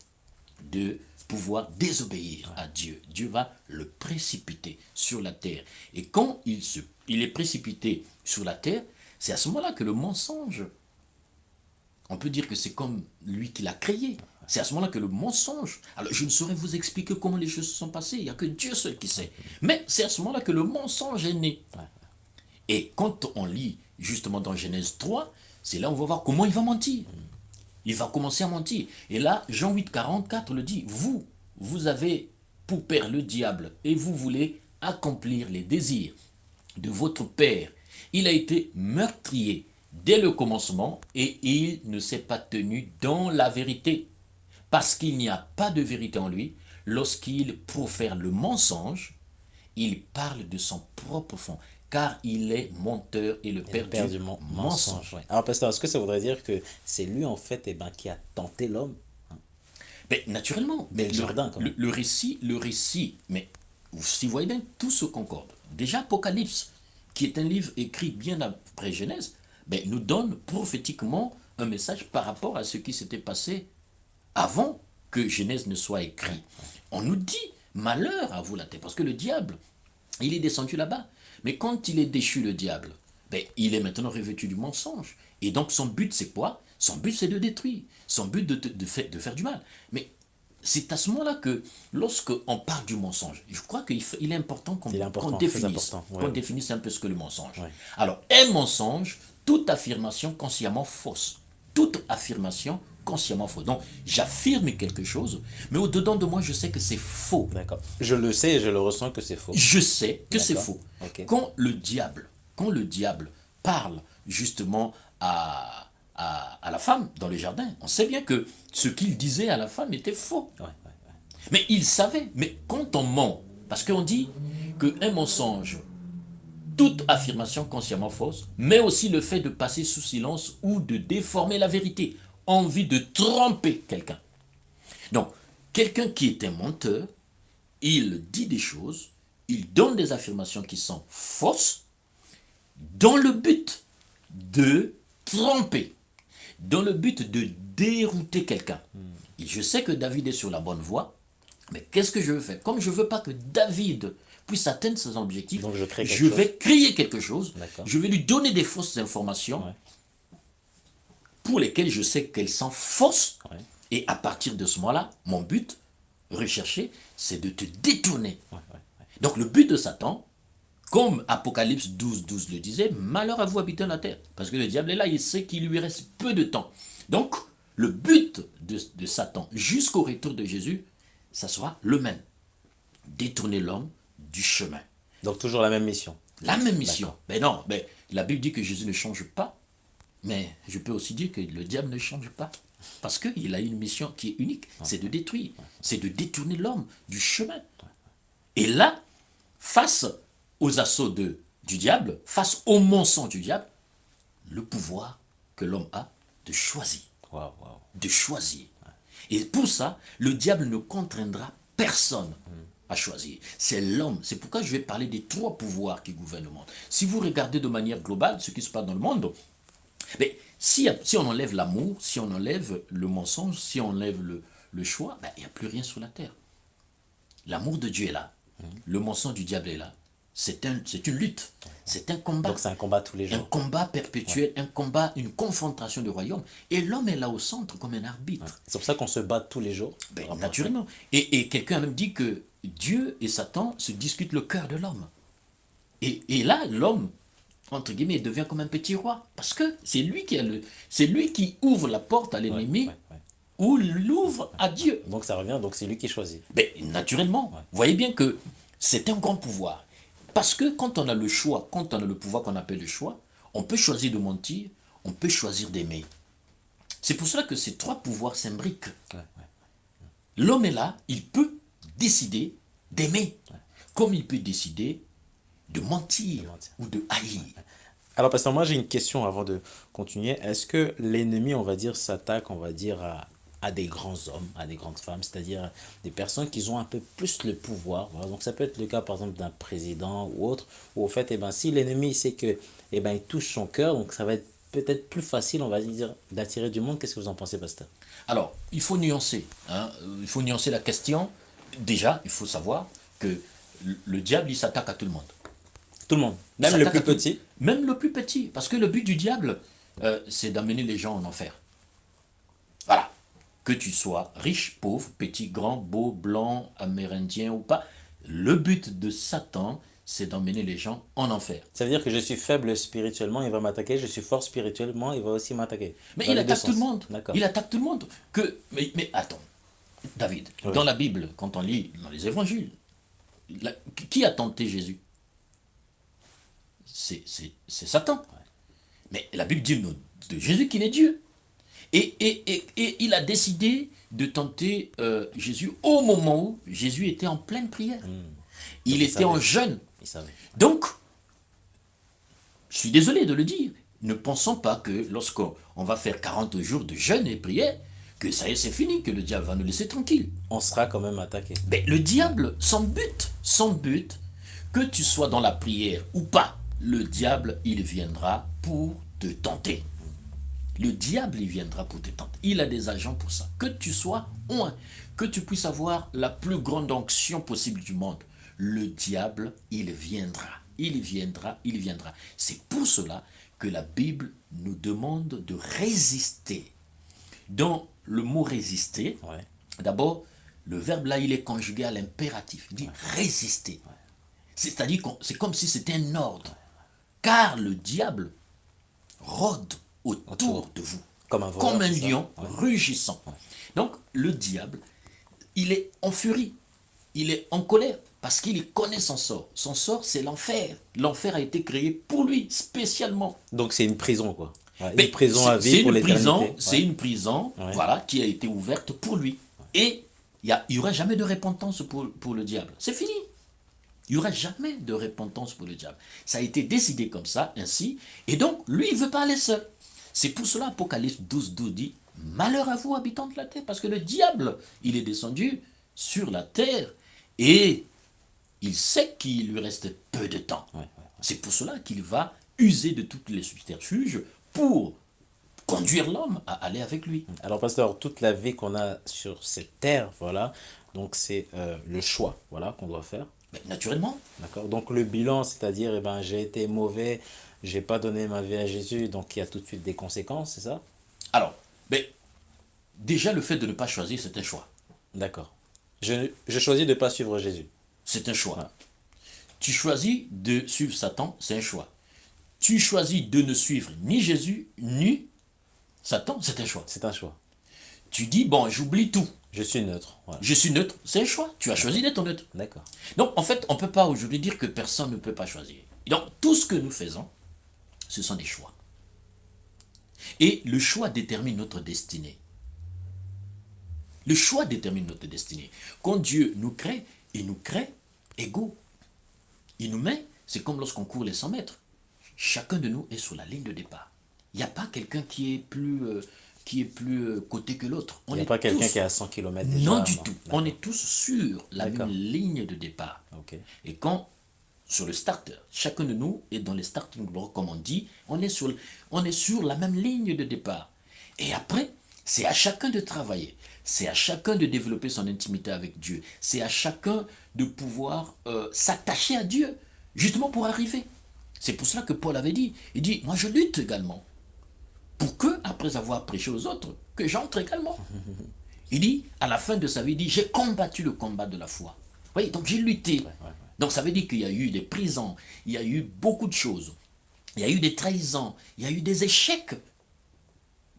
de pouvoir désobéir à Dieu. Dieu va le précipiter sur la terre. Et quand il est précipité sur la terre, c'est à ce moment-là que le mensonge, on peut dire que c'est comme lui qui l'a créé. C'est à ce moment-là que le mensonge, alors je ne saurais vous expliquer comment les choses se sont passées, il n'y a que Dieu seul qui sait. Mais c'est à ce moment-là que le mensonge est né. Et quand on lit justement dans Genèse 3, c'est là où on va voir comment il va mentir. Il va commencer à mentir. Et là, Jean 8, 44 le dit, vous avez pour père le diable et vous voulez accomplir les désirs de votre père. Il a été meurtrier dès le commencement et il ne s'est pas tenu dans la vérité. Parce qu'il n'y a pas de vérité en lui, lorsqu'il profère le mensonge, il parle de son propre fond, car il est menteur et le Et le père père du du mensonge. mensonge. Ouais. Alors, pasteur, est-ce que ça voudrait dire que c'est lui, en fait, eh ben, qui a tenté l'homme Mais naturellement, dès mais le jardin, quand même? le récit, mais si vous voyez bien, tout se concorde. Déjà, Apocalypse, qui est un livre écrit bien après Genèse, ben, nous donne prophétiquement un message par rapport à ce qui s'était passé avant que Genèse ne soit écrit. On nous dit, malheur à vous la terre, parce que le diable, il est descendu là-bas. Mais quand il est déchu, le diable, ben, il est maintenant revêtu du mensonge. Et donc son but, c'est quoi? Son but, c'est de détruire. Son but, de faire du mal. Mais c'est à ce moment-là que, lorsqu'on parle du mensonge, je crois qu'il est important Il est qu'on important, très définisse, important. Ouais, qu'on ouais. définisse un peu ce que le mensonge. Ouais. Alors, un mensonge, toute affirmation consciemment fausse. Toute affirmation consciemment fausse. Donc, j'affirme quelque chose, mais au-dedans de moi, je sais que c'est faux. D'accord. Je le sais et je le ressens que c'est faux. Je sais que c'est D'accord. faux. Ok. Quand le diable parle justement à la femme dans le jardin, on sait bien que ce qu'il disait à la femme était faux. Ouais, ouais, ouais. Mais il savait. Mais quand on ment, parce qu'on dit qu'un mensonge, toute affirmation consciemment fausse, mais aussi le fait de passer sous silence ou de déformer la vérité, envie de tromper quelqu'un. Donc, quelqu'un qui est un menteur, il dit des choses, il donne des affirmations qui sont fausses, dans le but de tromper, dans le but de dérouter quelqu'un. Et je sais que David est sur la bonne voie, mais qu'est-ce que je veux faire? Comme je ne veux pas que David puisse atteindre ses objectifs, Donc je crée quelque je chose. vais créer quelque chose, D'accord. je vais lui donner des fausses informations Ouais. pour lesquelles je sais qu'elles sont fausses. Ouais. Et à partir de ce moment-là, mon but recherché, c'est de te détourner. Ouais, ouais, ouais. Donc le but de Satan, comme Apocalypse 12, 12 le disait, malheur à vous habitants de la terre. Parce que le diable est là, il sait qu'il lui reste peu de temps. Donc le but de Satan jusqu'au retour de Jésus, ça sera le même. Détourner l'homme du chemin. Donc toujours la même mission. La même mission. D'accord. Mais non, mais la Bible dit que Jésus ne change pas. Mais je peux aussi dire que le diable ne change pas. Parce qu'il a une mission qui est unique. C'est de détruire. C'est de détourner l'homme du chemin. Et là, face aux assauts du diable, face au mensonge du diable, le pouvoir que l'homme a de choisir. Waouh, waouh. De choisir. Et pour ça, le diable ne contraindra personne à choisir. C'est l'homme. C'est pourquoi je vais parler des trois pouvoirs qui gouvernent le monde. Si vous regardez de manière globale ce qui se passe dans le monde, mais si on enlève l'amour, si on enlève le mensonge, si on enlève le choix, ben, il n'y a plus rien sur la terre. L'amour de Dieu est là. Le mensonge du diable est là. C'est une lutte. C'est un combat. Donc c'est un combat tous les Un jours. combat perpétuel, un combat, une confrontation de royaume. Et l'homme est là au centre comme un arbitre. C'est pour ça qu'on se bat tous les jours. Ben, Vraiment. naturellement. Et quelqu'un a même dit que Dieu et Satan se discutent le cœur de l'homme. Et là, l'homme entre guillemets, il devient comme un petit roi. Parce que c'est lui qui ouvre la porte à Ouais, l'ennemi ouais, ouais. ou l'ouvre à Dieu. Donc ça revient, donc c'est lui qui choisit. Mais naturellement, Ouais. vous voyez bien que c'est un grand pouvoir. Parce que quand on a le choix, quand on a le pouvoir qu'on appelle le choix, on peut choisir de mentir, on peut choisir d'aimer. C'est pour cela que ces trois pouvoirs s'imbriquent. Ouais, ouais. L'homme est là, il peut décider d'aimer, comme il peut décider de mentir mentir. ou de haïr. Alors, pasteur, moi j'ai une question avant de continuer. Est-ce que l'ennemi, on va dire, s'attaque, on va dire, à des grands hommes, à des grandes femmes, c'est-à-dire des personnes qui ont un peu plus le pouvoir. Voilà. Donc ça peut être le cas, par exemple, d'un président ou autre, où au fait, eh ben, si l'ennemi sait que, eh ben, il touche son cœur, donc ça va être peut-être plus facile, on va dire, d'attirer du monde. Qu'est-ce que vous en pensez, pasteur? Alors, il faut nuancer. Hein, il faut nuancer la question. Déjà, il faut savoir que le diable, il s'attaque à tout le monde. Tout le monde, Il même le s'attaque à plus tout, petit. même le plus petit. Parce que le but du diable, c'est d'amener les gens en enfer. Voilà. Que tu sois riche, pauvre, petit, grand, beau, blanc, amérindien ou pas, le but de Satan, c'est d'emmener les gens en enfer. Ça veut dire que je suis faible spirituellement, il va m'attaquer. Je suis fort spirituellement, il va aussi m'attaquer. Mais Dans il les deux attaque tout le sens. monde. D'accord. Il attaque tout le monde. Mais attends, David, Oui. dans la Bible, quand on lit dans les évangiles, qui a tenté Jésus? C'est Satan. Mais la Bible dit de Jésus qu'il est Dieu. Et il a décidé de tenter Jésus au moment où Jésus était en pleine prière. Il Donc, il était en savait. jeûne. Il savait. Donc, je suis désolé de le dire, ne pensons pas que lorsqu'on va faire 40 jours de jeûne et prière, que ça y est, c'est fini, que le diable va nous laisser tranquille. On sera quand même attaqué. Mais le diable, son but, que tu sois dans la prière ou pas, le diable, il viendra pour te tenter. Le diable, il viendra pour te tenter. Il a des agents pour ça. Que tu sois loin, que tu puisses avoir la plus grande onction possible du monde, le diable, il viendra. Il viendra, il viendra. C'est pour cela que la Bible nous demande de résister. Dans le mot résister, Ouais. d'abord, le verbe là, il est conjugué à l'impératif. Il dit résister. C'est-à-dire que c'est comme si c'était un ordre. Car le diable rôde autour de vous. Comme un voleur, Comme un c'est ça? lion Ouais. rugissant. Donc, le diable, il est en furie. Il est en colère. Parce qu'il connaît son sort. Son sort, c'est l'enfer. L'enfer a été créé pour lui, spécialement. Donc c'est une prison, quoi. Ouais, Mais une prison à c'est vie pour une prison, l'éternité. c'est Ouais. une prison, Ouais. voilà, qui a été ouverte pour lui. Et il n'y aura jamais de repentance pour le diable. C'est fini. Il n'y aura jamais de repentance pour le diable. Ça a été décidé comme ça, ainsi. Et donc, lui, il ne veut pas aller seul. C'est pour cela, Apocalypse 12 dit, malheur à vous, habitants de la terre, parce que le diable, il est descendu sur la terre et il sait qu'il lui reste peu de temps. Ouais, ouais. C'est pour cela qu'il va user de toutes les subterfuges pour conduire l'homme à aller avec lui. Alors, pasteur, toute la vie qu'on a sur cette terre, voilà, donc c'est le choix, voilà, qu'on doit faire. Mais naturellement, D'accord? Donc le bilan, c'est-à-dire, eh ben, j'ai été mauvais, j'ai pas donné ma vie à Jésus, donc il y a tout de suite des conséquences, c'est ça? alors, mais déjà le fait de ne pas choisir, c'est un choix. D'accord. Je choisis de ne pas suivre Jésus. C'est un choix. Ouais. Tu choisis de suivre Satan, c'est un choix. Tu choisis de ne suivre ni Jésus, ni Satan, c'est un choix. C'est un choix. Tu dis, bon, j'oublie tout. Je suis neutre. Voilà. Je suis neutre, c'est un choix. Tu as choisi d'être neutre. D'accord. Donc, en fait, on ne peut pas aujourd'hui dire que personne ne peut pas choisir. Et donc, tout ce que nous faisons, ce sont des choix. Et le choix détermine notre destinée. Le choix détermine notre destinée. Quand Dieu nous crée, il nous crée égaux. Il nous met, c'est comme lorsqu'on court les 100 mètres. Chacun de nous est sur la ligne de départ. Il n'y a pas quelqu'un qui est plus coté que l'autre. Il n'y a pas quelqu'un qui est à 100 km déjà. Non du tout. D'accord. On est tous sur la D'accord. même ligne de départ. Ok. Et quand, sur le starter, chacun de nous est dans les starting blocks, comme on dit, on est sur la même ligne de départ. Et après, c'est à chacun de travailler. C'est à chacun de développer son intimité avec Dieu. C'est à chacun de pouvoir s'attacher à Dieu, justement pour arriver. C'est pour cela que Paul avait dit, il dit, moi je lutte également, pour que, après avoir prêché aux autres, que j'entre également. Il dit, à la fin de sa vie, il dit, j'ai combattu le combat de la foi. Oui, donc j'ai lutté. Ouais. Donc ça veut dire qu'il y a eu des prisons, il y a eu beaucoup de choses. il y a eu des trahisons, il y a eu des échecs.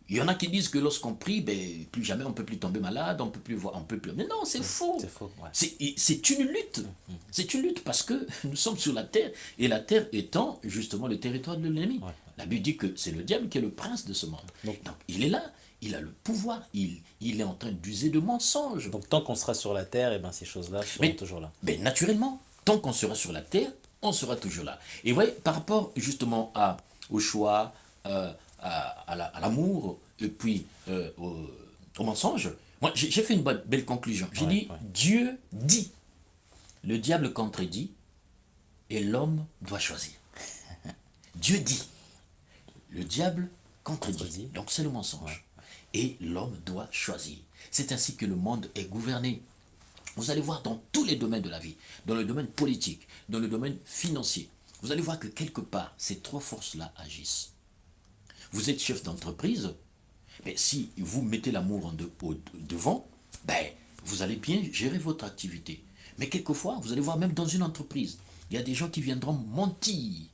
Il y en a qui disent que lorsqu'on prie, ben, plus jamais on ne peut plus tomber malade, on ne peut plus voir, on peut plus. Mais non, c'est faux. C'est faux, ouais. C'est une lutte. C'est une lutte parce que nous sommes sur la terre et la terre étant justement le territoire de l'ennemi. Ouais. La Bible dit que c'est le diable qui est le prince de ce monde. Donc, Donc il est là, il a le pouvoir, il est en train d'user de mensonges. donc tant qu'on sera sur la terre, et ben ces choses-là seront Mais, toujours là. mais naturellement, tant qu'on sera sur la terre, on sera toujours là. Et vous voyez, par rapport justement au choix, à l'amour, et puis au mensonge, moi j'ai fait une belle conclusion. J'ai Ouais, dit, ouais. Dieu dit, le diable contredit, et l'homme doit choisir. Dieu dit, le diable contredit, Contredit. donc c'est le mensonge. Et l'homme doit choisir. C'est ainsi que le monde est gouverné. Vous allez voir dans tous les domaines de la vie, dans le domaine politique, dans le domaine financier, vous allez voir que quelque part, ces trois forces-là agissent. Vous êtes chef d'entreprise, mais si vous mettez l'amour devant, ben, vous allez bien gérer votre activité. Mais quelquefois, vous allez voir même dans une entreprise, il y a des gens qui viendront mentir.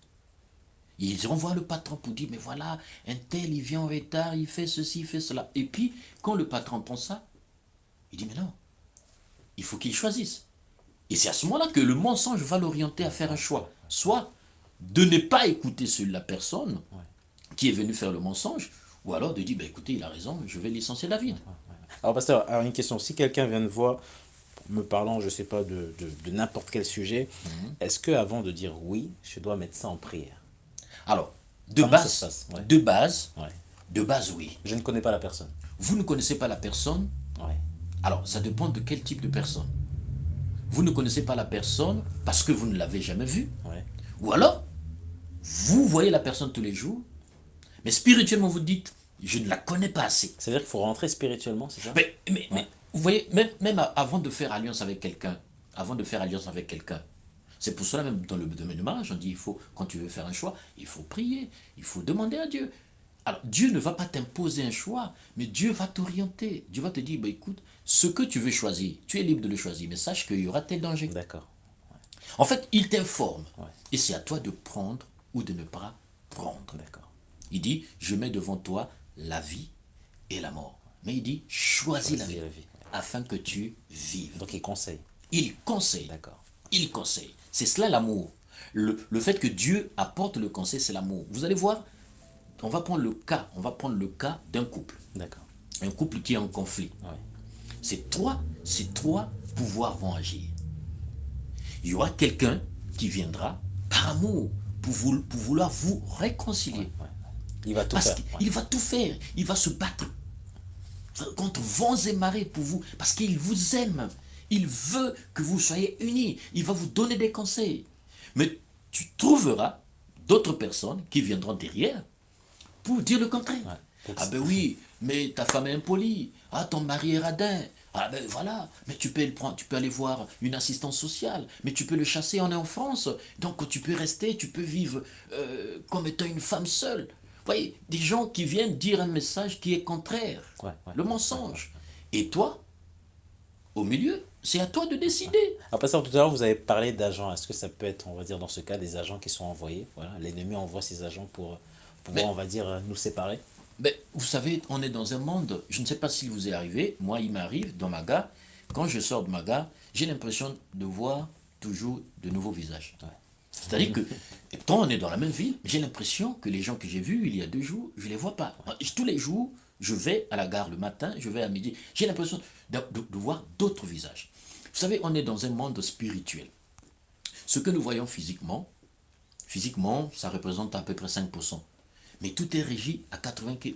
Ils iront voir le patron pour dire, mais voilà, un tel, il vient en retard, il fait ceci, il fait cela. Et puis, quand le patron entend ça, il dit, mais non, il faut qu'il choisisse. Et c'est à ce moment-là que le mensonge va l'orienter à faire un choix. Soit de ne pas écouter la personne qui est venue faire le mensonge, ou alors de dire, bah, écoutez, il a raison, je vais licencier David. Alors, pasteur, alors une question. Si quelqu'un vient de voir, me parlant, je sais pas, de n'importe quel sujet, est-ce que avant de dire oui, je dois mettre ça en prière? Alors, de Comment ça base, se passe? Ouais. de base, Ouais. de base, oui. Je ne connais pas la personne. Vous ne connaissez pas la personne, Ouais. alors ça dépend de quel type de personne. Vous ne connaissez pas la personne parce que vous ne l'avez jamais vue, Ouais. ou alors, vous voyez la personne tous les jours, mais spirituellement vous dites, je ne la connais pas assez. C'est-à-dire qu'il faut rentrer spirituellement, c'est ça? Mais vous voyez, même avant de faire alliance avec quelqu'un, c'est pour cela même dans le domaine du mariage, on dit, quand tu veux faire un choix, il faut prier, il faut demander à Dieu. Alors, Dieu ne va pas t'imposer un choix, mais Dieu va t'orienter. Dieu va te dire, bah, écoute, ce que tu veux choisir, tu es libre de le choisir, mais sache qu'il y aura tel danger. D'accord. En fait, il t'informe. Ouais. Et c'est à toi de prendre ou de ne pas prendre. D'accord. Il dit, je mets devant toi la vie et la mort. Mais il dit, choisis la vie, Choisis la vie. afin que tu vives. Donc il conseille. Il conseille. D'accord. Il conseille. C'est cela l'amour. Le fait que Dieu apporte le conseil, c'est l'amour. Vous allez voir, on va prendre le cas d'un couple. D'accord. Un couple qui est en conflit. Ouais. Ces trois pouvoirs vont agir. Il y aura quelqu'un qui viendra par amour pour vouloir vous réconcilier. Ouais. Il va tout Parce faire. qu'il va tout faire. Il va se battre contre vents et marées pour vous. Parce qu'il vous aime. Il veut que vous soyez unis. Il va vous donner des conseils. Mais tu trouveras d'autres personnes qui viendront derrière pour dire le contraire. Ouais. Ah ben oui, mais ta femme est impolie. Ah, ton mari est radin. Ah ben voilà, mais tu peux aller voir une assistance sociale, mais tu peux le chasser, on est en France, donc tu peux rester, tu peux vivre comme étant une femme seule. Vous voyez, des gens qui viennent dire un message qui est contraire, Ouais. le mensonge. Et toi, au milieu, c'est à toi de décider. Alors, pasteur, tout à l'heure, vous avez parlé d'agents. Est-ce que ça peut être, on va dire, dans ce cas, des agents qui sont envoyés? Voilà, l'ennemi envoie ses agents pour pouvoir, Mais- on va dire, nous séparer. Mais vous savez, on est dans un monde, je ne sais pas s'il vous est arrivé, moi il m'arrive dans ma gare, quand je sors de ma gare, j'ai l'impression de voir toujours de nouveaux visages. Ouais. C'est-à-dire que, et pourtant on est dans la même ville, mais j'ai l'impression que les gens que j'ai vus il y a 2 jours, je ne les vois pas. Tous les jours, je vais à la gare le matin, je vais à midi, j'ai l'impression de voir d'autres visages. Vous savez, on est dans un monde spirituel. Ce que nous voyons physiquement, ça représente à peu près 5%. Mais tout est régi à 80%.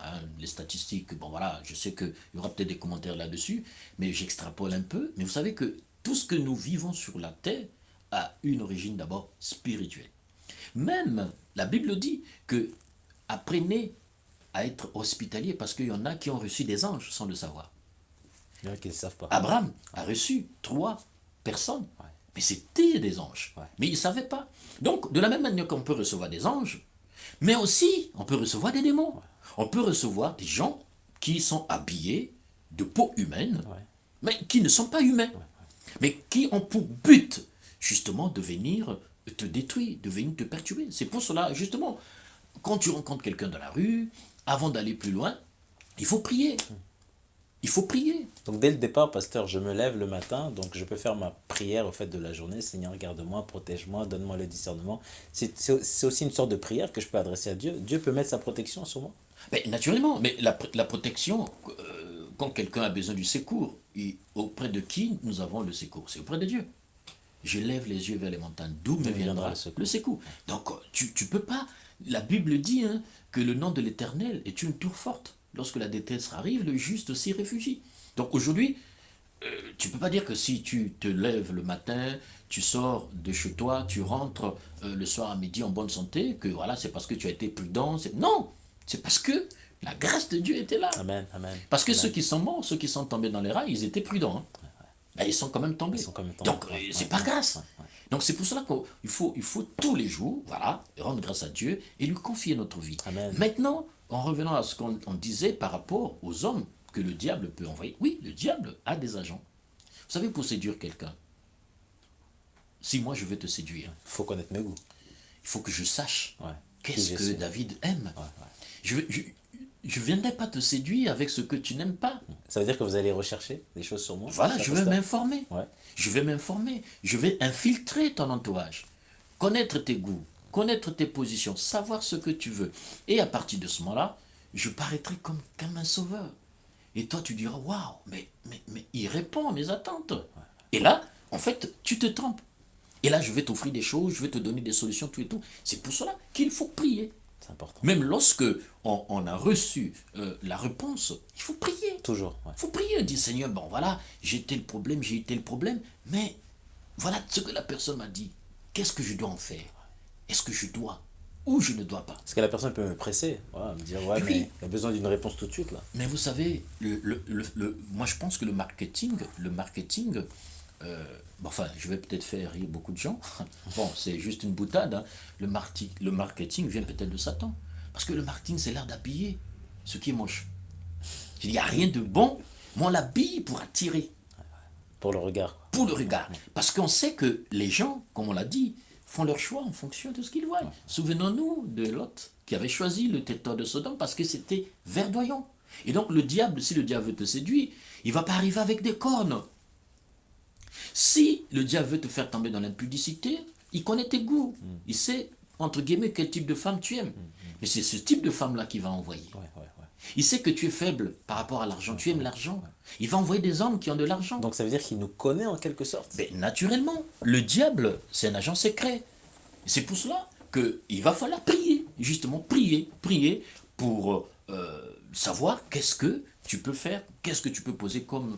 Hein, les statistiques, bon voilà, je sais qu'il y aura peut-être des commentaires là-dessus, mais j'extrapole un peu. Mais vous savez que tout ce que nous vivons sur la terre a une origine d'abord spirituelle. Même la Bible dit que apprenez à être hospitalier parce qu'il y en a qui ont reçu des anges sans le savoir. Il y en a qui ne le savent pas. Abraham a reçu 3 personnes, Ouais. mais c'était des anges. Ouais. Mais il ne savait pas. Donc, de la même manière qu'on peut recevoir des anges, mais aussi on peut recevoir des démons. On peut recevoir des gens qui sont habillés de peau humaine, Ouais. mais qui ne sont pas humains, mais qui ont pour but justement de venir te détruire, de venir te perturber. C'est pour cela, justement, quand tu rencontres quelqu'un dans la rue, avant d'aller plus loin, il faut prier. Il faut prier. Donc dès le départ, pasteur, je me lève le matin, donc je peux faire ma prière au fait de la journée. Seigneur, garde-moi, protège-moi, donne-moi le discernement. C'est aussi une sorte de prière que je peux adresser à Dieu. Dieu peut mettre sa protection sur moi. Mais naturellement, mais la protection, quand quelqu'un a besoin du secours, et auprès de qui nous avons le secours? C'est auprès de Dieu. Je lève les yeux vers les montagnes. D'où me viendra le secours? Donc, tu ne peux pas. La Bible dit hein, que le nom de l'Éternel est une tour forte. Lorsque la détresse arrive, le juste s'y réfugie. Donc aujourd'hui, tu ne peux pas dire que si tu te lèves le matin, tu sors de chez toi, tu rentres le soir à midi en bonne santé, que voilà, c'est parce que tu as été prudent. Non, c'est parce que la grâce de Dieu était là. Amen, amen. Parce que Amen. ceux qui sont morts, ceux qui sont tombés dans les rats, ils étaient prudents. Hein. Ben, ils sont quand même tombés. Donc, c'est pas grâce. Donc, c'est pour cela qu'il faut tous les jours, voilà, rendre grâce à Dieu et lui confier notre vie. Amen. Maintenant, en revenant à ce qu'on disait par rapport aux hommes que le diable peut envoyer, oui, le diable a des agents. Vous savez, pour séduire quelqu'un, si moi je veux te séduire, il faut connaître mes goûts. Il faut que je sache Ouais. qu'est-ce que David aime. Ouais, Je ne viendrai pas te séduire avec ce que tu n'aimes pas. Ça veut dire que vous allez rechercher des choses sur moi? Voilà, je vais m'informer. Ouais. Je vais m'informer. Je vais infiltrer ton entourage. Connaître tes goûts, connaître tes positions, savoir ce que tu veux. Et à partir de ce moment-là, je paraîtrai comme un sauveur. Et toi, tu diras, waouh, mais il répond à mes attentes. Et là, en fait, tu te trompes. Et là, je vais t'offrir des choses, je vais te donner des solutions, tout et tout. C'est pour cela qu'il faut prier. C'est important. Même lorsque on a reçu la réponse, il faut prier. Toujours. Il faut prier, dire Seigneur, bon voilà, j'ai eu tel problème, mais voilà ce que la personne m'a dit. Qu'est-ce que je dois en faire? Est-ce que je dois ou je ne dois pas? Parce que la personne peut me presser, voilà, me dire, ouais, mais il y a besoin d'une réponse tout de suite là. Mais vous savez, moi je pense que le marketing, bon, enfin, je vais peut-être faire rire beaucoup de gens. Bon, c'est juste une boutade. Hein. Le marketing vient peut-être de Satan. Parce que le marketing, c'est l'art d'habiller ce qui est moche. Il n'y a rien de bon, mais on l'habille pour attirer. Pour le regard. Pour le regard. Parce qu'on sait que les gens, comme on l'a dit, font leur choix en fonction de ce qu'ils voient. Souvenons-nous de Lot, qui avait choisi le territoire de Sodome parce que c'était verdoyant. Et donc le diable, si le diable veut te séduire, il ne va pas arriver avec des cornes. Si le diable veut te faire tomber dans l'impudicité, il connaît tes goûts. Il sait, entre guillemets, quel type de femme tu aimes. Mais c'est ce type de femme-là qu'il va envoyer. Il sait que tu es faible par rapport à l'argent. Tu aimes l'argent. Il va envoyer des hommes qui ont de l'argent. Donc ça veut dire qu'il nous connaît en quelque sorte. Mais naturellement, le diable, c'est un agent secret. C'est pour cela qu'il va falloir prier. Justement, prier pour savoir qu'est-ce que tu peux faire, qu'est-ce que tu peux poser comme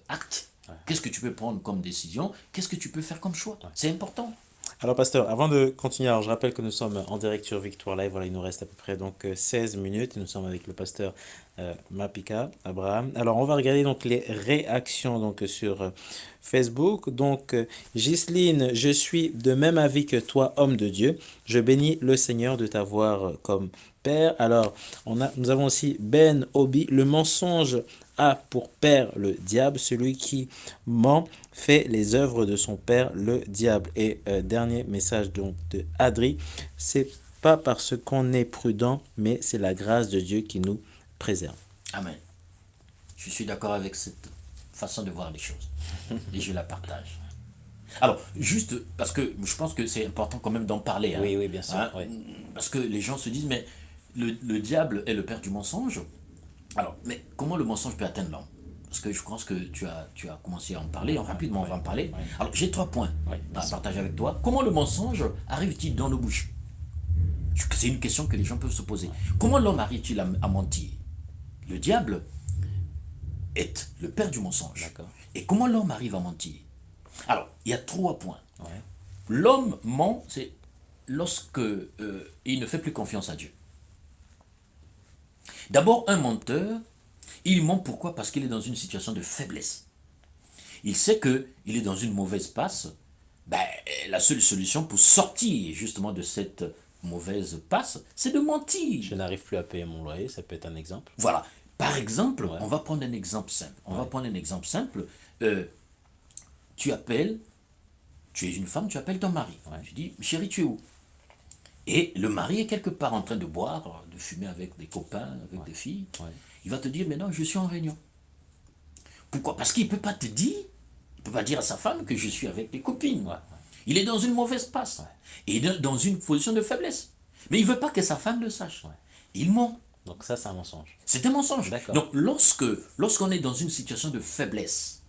acte. Qu'est-ce que tu peux prendre comme décision? Qu'est-ce que tu peux faire comme choix? C'est important. Alors pasteur, avant de continuer, alors je rappelle que nous sommes en direct sur Victoire Live, voilà, il nous reste à peu près donc 16 minutes et nous sommes avec le pasteur Mapika Abraham. Alors on va regarder donc les réactions donc sur Facebook. Donc Ghislaine, je suis de même avis que toi, homme de Dieu. Je bénis le Seigneur de t'avoir comme père. Alors nous avons aussi Ben Obi, le mensonge a pour père le diable, celui qui ment fait les œuvres de son père le diable. Et dernier message donc de Adri, c'est pas parce qu'on est prudent, mais c'est la grâce de Dieu qui nous préserve. Amen. Je suis d'accord avec cette façon de voir les choses et je la partage. Alors, juste parce que je pense que c'est important quand même d'en parler. Hein, oui, bien sûr. Hein, oui. Parce que les gens se disent, mais le diable est le père du mensonge. Alors, mais comment le mensonge peut atteindre l'homme? Parce que je pense que tu as commencé à en parler, rapidement on va en parler. Alors, j'ai 3 points à partager avec toi. Comment le mensonge arrive-t-il dans nos bouches? C'est une question que les gens peuvent se poser. Comment l'homme arrive-t-il à mentir? Le diable est le père du mensonge. Et comment l'homme arrive à mentir? Alors, il y a 3 points. L'homme ment, c'est lorsque il ne fait plus confiance à Dieu. D'abord, un menteur, il ment pourquoi? Parce qu'il est dans une situation de faiblesse. Il sait qu'il est dans une mauvaise passe. La seule solution pour sortir justement de cette mauvaise passe, c'est de mentir. Je n'arrive plus à payer mon loyer, ça peut être un exemple. Voilà. Par exemple, on va prendre un exemple simple. Tu appelles Tu es une femme, tu appelles ton mari. Ouais. Tu dis, chérie, tu es où? Et le mari est quelque part en train de boire, de fumer avec des copains, avec des filles. Ouais. Il va te dire, mais non, je suis en réunion. Pourquoi? Parce qu'il ne peut pas te dire, il ne peut pas dire à sa femme que je suis avec des copines. Ouais. Il est dans une mauvaise passe. Et dans une position de faiblesse. Mais il ne veut pas que sa femme le sache. Ouais. Il ment. Donc ça, c'est un mensonge. C'est un mensonge. D'accord. Donc lorsqu'on est dans une situation de faiblesse,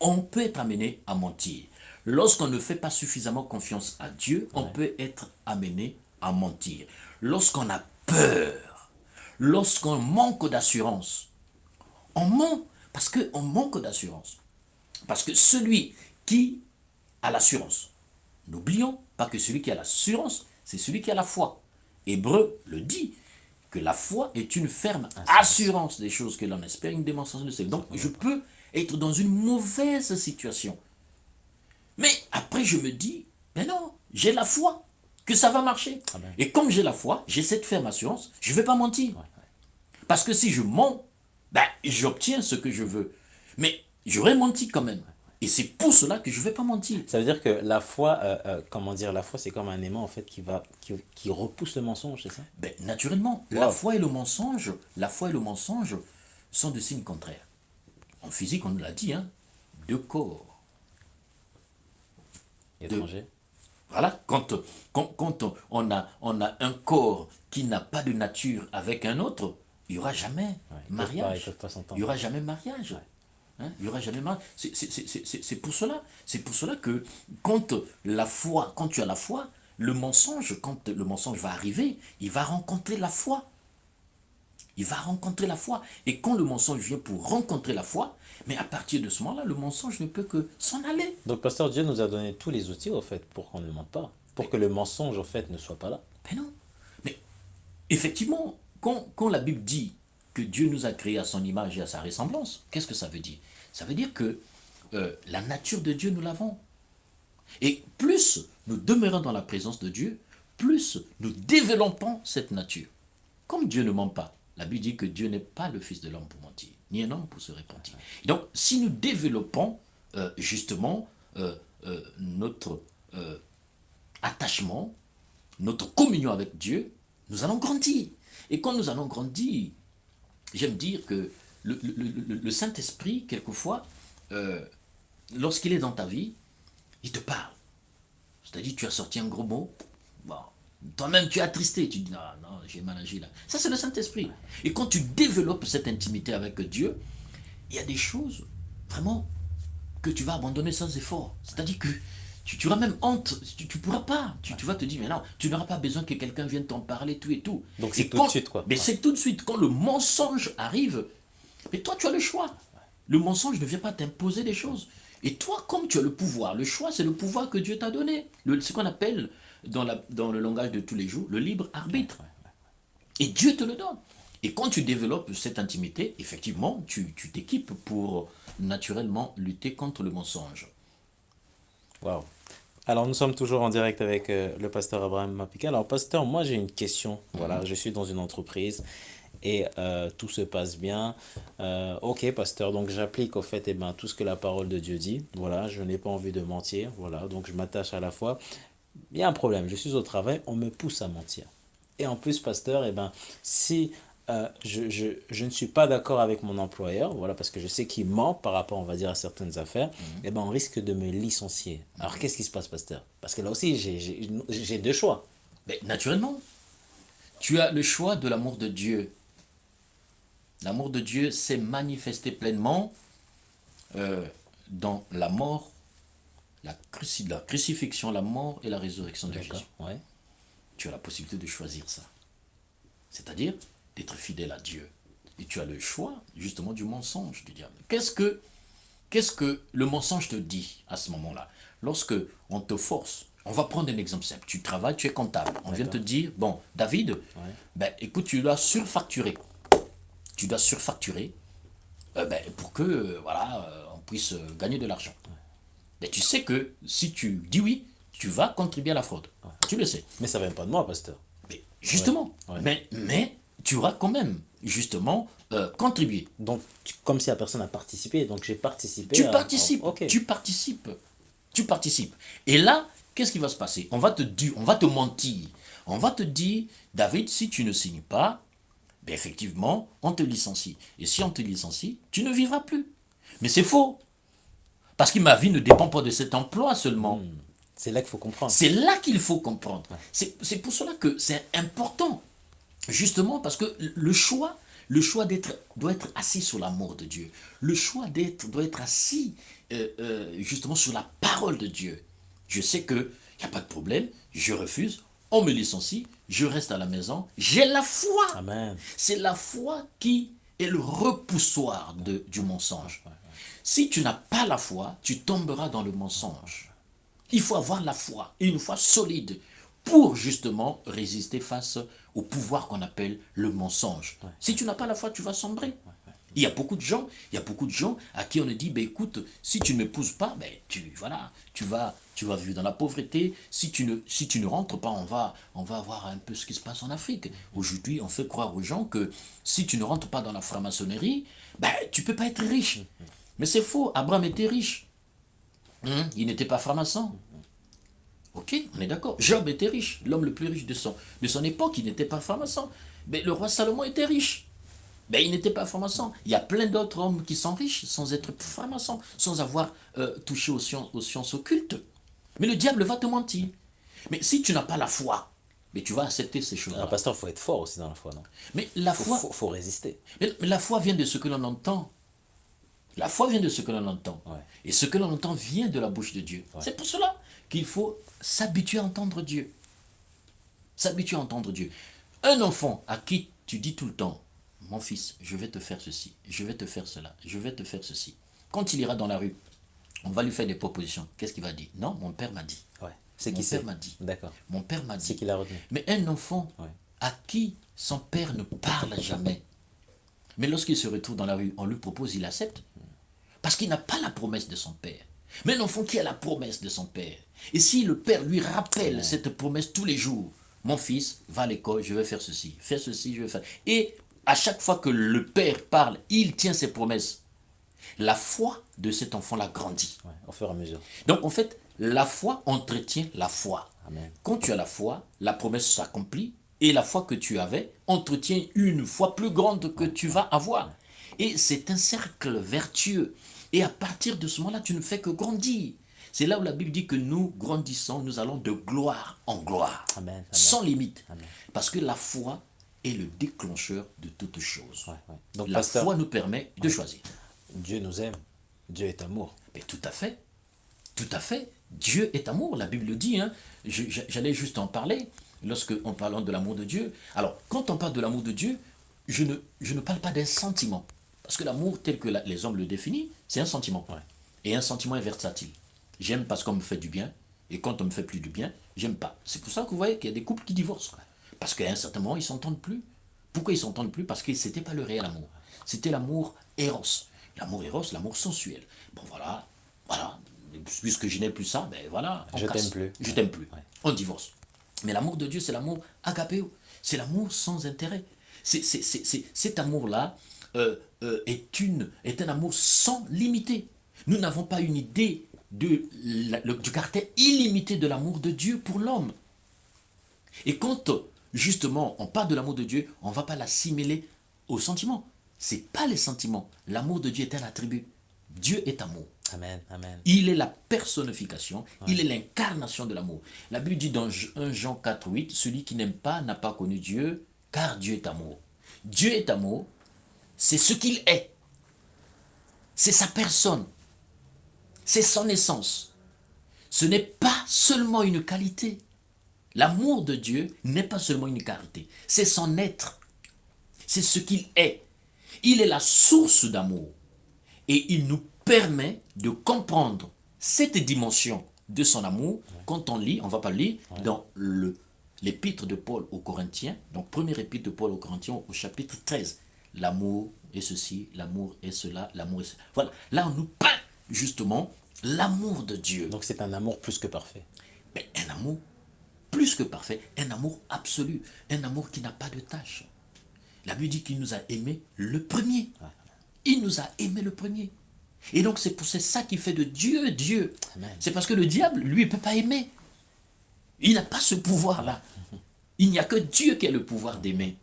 on peut être amené à mentir. Lorsqu'on ne fait pas suffisamment confiance à Dieu, on peut être amené à mentir. Lorsqu'on a peur, lorsqu'on manque d'assurance, on ment parce qu'on manque d'assurance. Parce que celui qui a l'assurance, n'oublions pas que celui qui a l'assurance, c'est celui qui a la foi. Hébreu le dit, que la foi est une ferme assurance des choses que l'on espère, une démonstration de celles. Donc je peux être dans une mauvaise situation. Mais après je me dis, mais non, j'ai la foi que ça va marcher. Ah ben. Et comme j'ai la foi, j'ai cette ferme assurance, je ne vais pas mentir. Parce que si je mens, ben, j'obtiens ce que je veux. Mais j'aurais menti quand même. Et c'est pour cela que je ne vais pas mentir. Ça veut dire que la foi, comment dire, la foi, c'est comme un aimant en fait qui repousse le mensonge, c'est ça? Ben, naturellement, la foi et le mensonge sont de signes contraires. En physique, on l'a dit, hein, deux corps. Étranger. Voilà, quand on a un corps qui n'a pas de nature avec un autre, il n'y aura jamais mariage. Ils peuvent pas s'entendre. Il n'y aura jamais mariage. Hein, il n'y aura jamais mariage. C'est pour cela. C'est pour cela que quand tu as la foi, le mensonge, quand le mensonge va arriver, il va rencontrer la foi. Il va rencontrer la foi. Et quand le mensonge vient pour rencontrer la foi, mais à partir de ce moment-là, le mensonge ne peut que s'en aller. Donc, pasteur, Dieu nous a donné tous les outils, au fait, pour qu'on ne mente pas. Pour que le mensonge, en fait, ne soit pas là. Mais non. Mais effectivement, quand la Bible dit que Dieu nous a créés à son image et à sa ressemblance, qu'est-ce que ça veut dire? Ça veut dire que la nature de Dieu, nous l'avons. Et plus nous demeurons dans la présence de Dieu, plus nous développons cette nature. Comme Dieu ne ment pas, la Bible dit que Dieu n'est pas le Fils de l'homme pour mentir, ni un homme pour se repentir. Et donc, si nous développons justement notre attachement, notre communion avec Dieu, nous allons grandir. Et quand nous allons grandir, j'aime dire que le Saint-Esprit, quelquefois, lorsqu'il est dans ta vie, il te parle. C'est-à-dire, tu as sorti un gros mot, bon, toi-même tu es attristé, tu dis, non, non, j'ai mal agi là. Ça, c'est le Saint-Esprit. Et quand tu développes cette intimité avec Dieu, il y a des choses, vraiment, que tu vas abandonner sans effort. C'est-à-dire que tu auras même honte, tu ne pourras pas. Tu vas te dire, mais non, tu n'auras pas besoin que quelqu'un vienne t'en parler, tout et tout. Donc c'est tout de suite, quoi. Mais c'est tout de suite. Quand le mensonge arrive, mais toi, tu as le choix. Le mensonge ne vient pas t'imposer des choses. Et toi, comme tu as le pouvoir, le choix, c'est le pouvoir que Dieu t'a donné. Ce qu'on appelle, dans le langage de tous les jours, le libre arbitre. Et Dieu te le donne. Et quand tu développes cette intimité, effectivement, tu t'équipes pour naturellement lutter contre le mensonge. Waouh. Alors, nous sommes toujours en direct avec le pasteur Abraham Mapika. Alors, pasteur, moi, j'ai une question. Voilà, je suis dans une entreprise et tout se passe bien. Ok, pasteur, donc j'applique au fait tout ce que la parole de Dieu dit. Voilà, je n'ai pas envie de mentir. Voilà, donc je m'attache à la foi. Il y a un problème, je suis au travail, on me pousse à mentir. Et en plus, pasteur, si je ne suis pas d'accord avec mon employeur, voilà, parce que je sais qu'il ment par rapport, on va dire, à certaines affaires, on risque de me licencier. Alors, qu'est-ce qui se passe, pasteur? Parce que là aussi, j'ai deux choix. Mais naturellement, tu as le choix de l'amour de Dieu. L'amour de Dieu s'est manifesté pleinement dans la mort, la crucifixion, la mort et la résurrection de Jésus. Ouais. Tu as la possibilité de choisir ça. C'est-à-dire d'être fidèle à Dieu. Et tu as le choix, justement, du mensonge du diable. Qu'est-ce que le mensonge te dit à ce moment-là? Lorsque on te force, on va prendre un exemple simple. Tu travailles, tu es comptable. On vient te dire, bon, David, écoute, tu dois surfacturer. Tu dois surfacturer pour que, on puisse gagner de l'argent. Mais tu sais que si tu dis oui, tu vas contribuer à la fraude. Tu le sais. Mais ça ne vient pas de moi, pasteur. Mais justement, mais tu auras quand même, justement, contribué. Donc, comme si la personne a participé, donc j'ai participé Tu à... participes, Ok. tu participes, tu participes. Et là, qu'est-ce qui va se passer? On va te mentir. On va te dire, David, si tu ne signes pas, ben effectivement, on te licencie. Et si on te licencie, tu ne vivras plus. Mais c'est faux. Parce que ma vie ne dépend pas de cet emploi seulement. C'est là qu'il faut comprendre. C'est là qu'il faut comprendre. C'est pour cela que c'est important. Justement parce que le choix d'être doit être assis sur l'amour de Dieu. Le choix d'être doit être assis justement sur la parole de Dieu. Je sais que il n'y a pas de problème, je refuse, on me licencie, je reste à la maison, j'ai la foi. Amen. C'est la foi qui est le repoussoir du mensonge. Si tu n'as pas la foi, tu tomberas dans le mensonge. Il faut avoir la foi, et une foi solide, pour justement résister face au pouvoir qu'on appelle le mensonge. Si tu n'as pas la foi, tu vas sombrer. Il y a beaucoup de gens à qui on a dit, ben écoute, si tu ne m'épouses pas, ben voilà, tu vas vivre dans la pauvreté. Si tu ne rentres pas, on va voir un peu ce qui se passe en Afrique. Aujourd'hui, on fait croire aux gens que si tu ne rentres pas dans la franc-maçonnerie, ben tu peux pas être riche. Mais c'est faux, Abraham était riche. Il n'était pas franc-maçon. Ok, on est d'accord. Job était riche, l'homme le plus riche de son époque, il n'était pas franc-maçon. Mais le roi Salomon était riche. Mais il n'était pas franc-maçon. Il y a plein d'autres hommes qui sont riches sans être francs-maçons, sans avoir touché aux sciences occultes. Mais le diable va te mentir. Mais si tu n'as pas la foi, mais tu vas accepter ces Alors, choses-là. pasteur, il faut être fort aussi dans la foi, non? Mais la Faut, foi, faut résister. mais la foi vient de ce que l'on entend. La foi vient de ce que l'on entend. Ouais. Et ce que l'on entend vient de la bouche de Dieu. Ouais. C'est pour cela qu'il faut s'habituer à entendre Dieu. S'habituer à entendre Dieu. Un enfant à qui tu dis tout le temps, mon fils, je vais te faire ceci, je vais te faire cela, je vais te faire ceci. Quand il ira dans la rue, on va lui faire des propositions. Qu'est-ce qu'il va dire? Non, mon père m'a dit. Ouais. C'est Mon qui c'est? père m'a dit. D'accord. Mon père m'a C'est dit. qu'il a retenu. Mais un enfant Ouais. à qui son père ne parle jamais, mais lorsqu'il se retrouve dans la rue, on lui propose, il accepte. Parce qu'il n'a pas la promesse de son père. Mais un enfant qui a la promesse de son père. Et si le père lui rappelle cette promesse tous les jours, mon fils, va à l'école, je vais faire ceci, je vais faire. Et à chaque fois que le père parle, il tient ses promesses. La foi de cet enfant-là grandit. Ouais, au fur et à mesure. Donc en fait, la foi entretient la foi. Amen. Quand tu as la foi, la promesse s'accomplit et la foi que tu avais entretient une foi plus grande que tu vas avoir. Et c'est un cercle vertueux. Et à partir de ce moment-là, tu ne fais que grandir. C'est là où la Bible dit que nous grandissons, nous allons de gloire en gloire, Amen. Amen. sans limite. Amen. Parce que la foi est le déclencheur de toutes choses. Ouais, ouais. Donc, La pasteur, foi nous permet de choisir. Dieu nous aime. Dieu est amour. Mais tout à fait. Tout à fait. Dieu est amour, la Bible le dit. Hein. J'allais juste en parler lorsque on parle de l'amour de Dieu. Alors, quand on parle de l'amour de Dieu, je ne parle pas d'un sentiment. Parce que l'amour, tel que les hommes le définissent, c'est un sentiment. Ouais. Et un sentiment est versatile. J'aime parce qu'on me fait du bien, et quand on me fait plus du bien, j'aime pas. C'est pour ça que vous voyez qu'il y a des couples qui divorcent. Parce qu'à un certain moment, ils s'entendent plus. Pourquoi ils s'entendent plus? Parce que c'était pas le réel amour. C'était l'amour éros. L'amour éros, l'amour sensuel. Bon voilà, voilà. Puisque je n'ai plus ça, ben voilà. Je casse. t'aime plus. Je t'aime plus. Ouais. On divorce. Mais l'amour de Dieu, c'est l'amour agapéo. C'est l'amour sans intérêt. Cet amour-là est un amour sans limiter. Nous n'avons pas une idée du caractère illimité de l'amour de Dieu pour l'homme. Et quand justement on parle de l'amour de Dieu, on ne va pas l'assimiler aux sentiments. Ce n'est pas les sentiments. L'amour de Dieu est un attribut. Dieu est amour. Amen. Amen. Il est la personnification, il est l'incarnation de l'amour. La Bible dit dans 1 Jean 4, 8, celui qui n'aime pas n'a pas connu Dieu, car Dieu est amour. Dieu est amour, c'est ce qu'il est. C'est sa personne. C'est son essence. Ce n'est pas seulement une qualité. L'amour de Dieu n'est pas seulement une qualité. C'est son être. C'est ce qu'il est. Il est la source d'amour. Et il nous permet de comprendre cette dimension de son amour quand on lit, on ne va pas le lire, dans l'épître de Paul aux Corinthiens, donc première épître de Paul aux Corinthiens au chapitre 13. L'amour est ceci, l'amour est cela, l'amour est cela. Voilà, là on nous parle justement l'amour de Dieu. Donc c'est un amour plus que parfait. Mais un amour plus que parfait, un amour absolu, un amour qui n'a pas de tâche. La Bible dit qu'il nous a aimés le premier. Il nous a aimés le premier. Et donc c'est ça qui fait de Dieu Dieu. Amen. C'est parce que le diable, lui, il ne peut pas aimer. Il n'a pas ce pouvoir-là. Il n'y a que Dieu qui a le pouvoir d'aimer.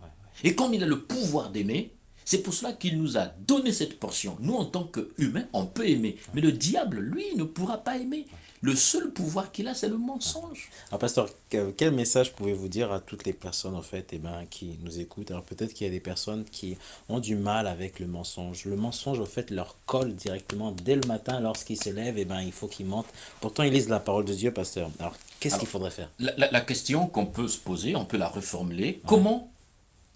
Et comme il a le pouvoir d'aimer, c'est pour cela qu'il nous a donné cette portion. Nous, en tant qu'humains, on peut aimer. Mais le diable, lui, ne pourra pas aimer. Le seul pouvoir qu'il a, c'est le mensonge. Alors, pasteur, quel message pouvez-vous dire à toutes les personnes, en fait, qui nous écoutent? Alors, peut-être qu'il y a des personnes qui ont du mal avec le mensonge. Le mensonge, en fait, leur colle directement dès le matin lorsqu'ils se lèvent, il faut qu'ils mentent. Pourtant, ils lisent la parole de Dieu, pasteur. Alors, qu'est-ce qu'il faudrait faire? La question qu'on peut se poser, on peut la reformuler. Comment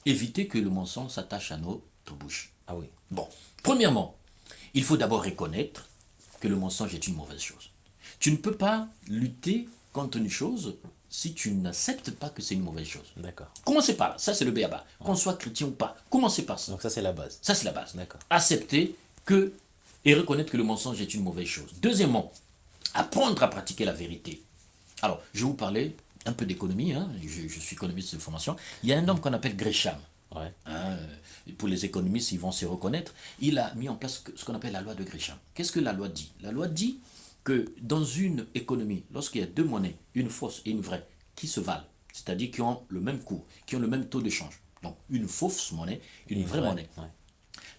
éviter que le mensonge s'attache à notre bouche? Ah oui. Bon, premièrement, il faut d'abord reconnaître que le mensonge est une mauvaise chose. Tu ne peux pas lutter contre une chose si tu n'acceptes pas que c'est une mauvaise chose. D'accord. Commencez par là, ça c'est le béaba. Qu'on soit chrétien ou pas, commencez par ça. Donc, ça, c'est la base. Ça c'est la base. D'accord. Accepter que et reconnaître que le mensonge est une mauvaise chose. Deuxièmement, apprendre à pratiquer la vérité. Alors, je vais vous parler un peu d'économie, hein. Je suis économiste de formation. Il y a un homme qu'on appelle Gresham. Ouais. Hein, pour les économistes, ils vont se reconnaître. Il a mis en place ce qu'on appelle la loi de Gresham. Qu'est-ce que la loi dit? La loi dit que dans une économie, lorsqu'il y a deux monnaies, une fausse et une vraie, qui se valent, c'est-à-dire qui ont le même cours, qui ont le même taux de change, donc une fausse monnaie, une vraie monnaie, Ouais.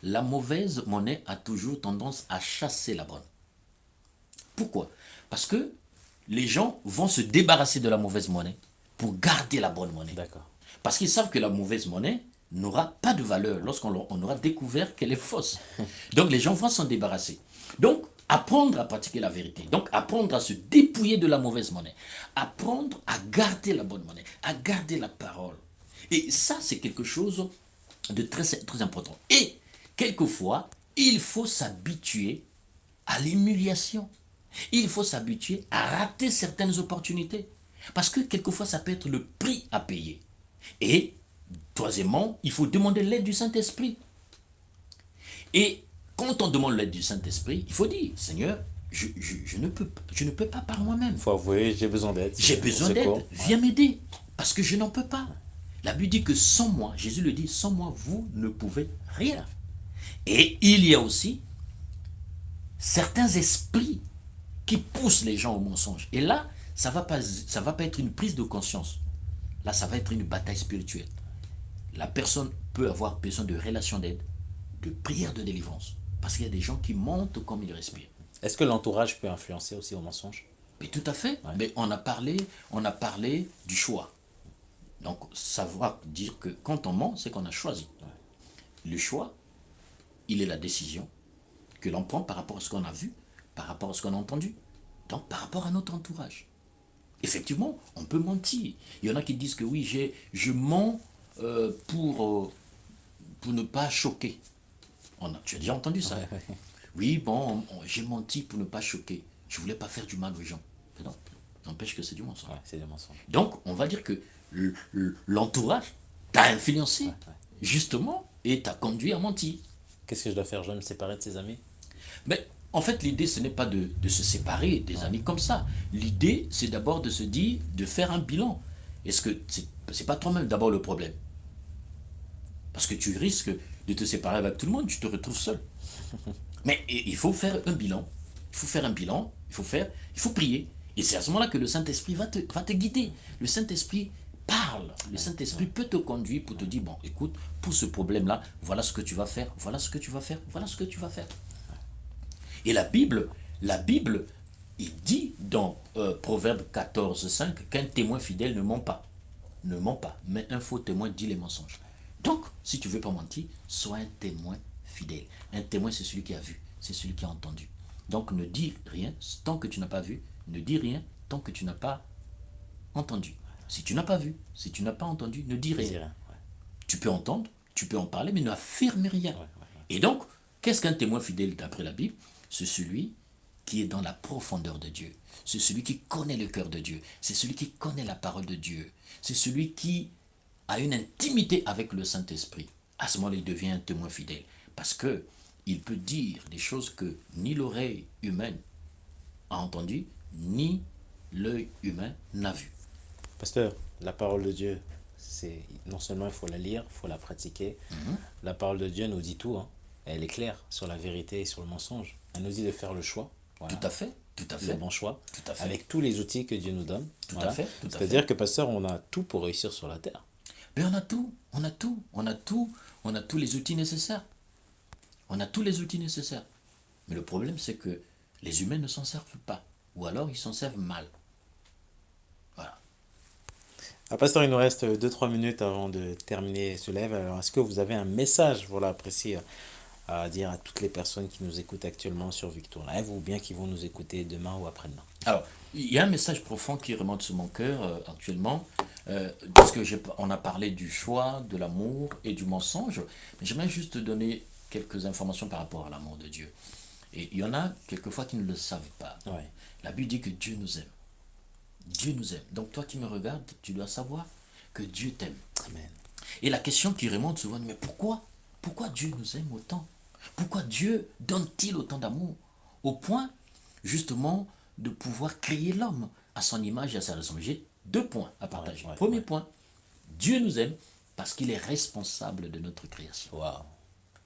la mauvaise monnaie a toujours tendance à chasser la bonne. Pourquoi? Parce que les gens vont se débarrasser de la mauvaise monnaie pour garder la bonne monnaie. D'accord. Parce qu'ils savent que la mauvaise monnaie n'aura pas de valeur lorsqu'on aura découvert qu'elle est fausse. Donc les gens vont s'en débarrasser. Donc apprendre à pratiquer la vérité. Donc apprendre à se dépouiller de la mauvaise monnaie. Apprendre à garder la bonne monnaie, à garder la parole. Et ça, c'est quelque chose de très, très important. Et quelquefois, il faut s'habituer à l'humiliation. Il faut s'habituer à rater certaines opportunités. Parce que quelquefois, ça peut être le prix à payer. Et, troisièmement, il faut demander l'aide du Saint-Esprit. Et quand on demande l'aide du Saint-Esprit, il faut dire, Seigneur, je ne peux pas par moi-même. Il faut avouer, j'ai besoin d'aide. J'ai besoin d'aide, viens m'aider. Parce que je n'en peux pas. La Bible dit que sans moi, Jésus le dit, sans moi, vous ne pouvez rien. Et il y a aussi certains esprits qui poussent les gens au mensonge. Et là, ça va pas être une prise de conscience. Là, ça va être une bataille spirituelle. La personne peut avoir besoin de relations d'aide, de prières de délivrance. Parce qu'il y a des gens qui mentent comme ils respirent. Est-ce que l'entourage peut influencer aussi au mensonge? Mais tout à fait. Ouais. Mais on a parlé du choix. Donc, savoir dire que quand on ment, c'est qu'on a choisi. Ouais. Le choix, il est la décision que l'on prend par rapport à ce qu'on a vu, par rapport à ce qu'on a entendu, donc par rapport à notre entourage. Effectivement, on peut mentir. Il y en a qui disent que oui, je mens pour ne pas choquer. Tu as déjà entendu ça? Ouais. Oui, bon, j'ai menti pour ne pas choquer. Je ne voulais pas faire du mal aux gens. Mais non, n'empêche que c'est du mensonge. Ouais, c'est du mensonge. Donc, on va dire que l'entourage t'a influencé, justement, et t'a conduit à mentir. Qu'est-ce que je dois faire? Je dois me séparer de ses amis? Mais en fait, l'idée, ce n'est pas de se séparer des amis comme ça. L'idée, c'est d'abord de se dire, de faire un bilan. Est-ce que c'est pas toi-même d'abord le problème? Parce que tu risques de te séparer avec tout le monde, tu te retrouves seul. Mais il faut faire un bilan. Il faut faire un bilan, il faut prier. Et c'est à ce moment-là que le Saint-Esprit va te guider. Le Saint-Esprit parle. Le Saint-Esprit peut te conduire pour te dire, bon, écoute, pour ce problème-là, voilà ce que tu vas faire, voilà ce que tu vas faire, voilà ce que tu vas faire. Et la Bible, il dit dans Proverbe 14,5 qu'un témoin fidèle ne ment pas. Ne ment pas, mais un faux témoin dit les mensonges. Donc, si tu ne veux pas mentir, sois un témoin fidèle. Un témoin, c'est celui qui a vu, c'est celui qui a entendu. Donc, ne dis rien tant que tu n'as pas vu, ne dis rien tant que tu n'as pas entendu. Si tu n'as pas vu, si tu n'as pas entendu, ne dis rien. Ouais. Tu peux entendre, tu peux en parler, mais n'affirme rien. Ouais. Et donc, qu'est-ce qu'un témoin fidèle d'après la Bible? C'est celui qui est dans la profondeur de Dieu. C'est celui qui connaît le cœur de Dieu. C'est celui qui connaît la parole de Dieu. C'est celui qui a une intimité avec le Saint-Esprit. À ce moment-là, il devient un témoin fidèle. Parce que il peut dire des choses que ni l'oreille humaine a entendues, ni l'œil humain n'a vu. Pasteur, la parole de Dieu, non seulement il faut la lire, il faut la pratiquer. Mhm. La parole de Dieu nous dit tout, hein. Elle est claire sur la vérité et sur le mensonge. Elle nous dit de faire le choix, Tout voilà, à fait, tout à le fait, bon choix, tout à fait, avec tous les outils que Dieu nous donne. tout à Voilà. fait, tout à fait. C'est-à-dire que, pasteur, on a tout pour réussir sur la terre. Mais on a tout, on a tout, on a tout, on a tous les outils nécessaires. On a tous les outils nécessaires. Mais le problème, c'est que les humains ne s'en servent pas. Ou alors, ils s'en servent mal. Voilà. Ah, pasteur, il nous reste 2 3 minutes avant de terminer ce live. Alors, est-ce que vous avez un message, voilà, précis à dire à toutes les personnes qui nous écoutent actuellement sur Victor Live ou bien qui vont nous écouter demain ou après-demain? Alors, il y a un message profond qui remonte sur mon cœur actuellement, parce que on a parlé du choix, de l'amour et du mensonge, mais j'aimerais juste te donner quelques informations par rapport à l'amour de Dieu. Et il y en a quelquefois qui ne le savent pas. Ouais. La Bible dit que Dieu nous aime. Dieu nous aime. Donc toi qui me regardes, tu dois savoir que Dieu t'aime. Amen. Et la question qui remonte souvent, mais pourquoi? Pourquoi Dieu nous aime autant? Pourquoi Dieu donne-t-il autant d'amour? Au point, justement, de pouvoir créer l'homme à son image et à sa ressemblance. J'ai 2 points à partager. Ouais, Premier ouais. point, Dieu nous aime parce qu'il est responsable de notre création. Waouh.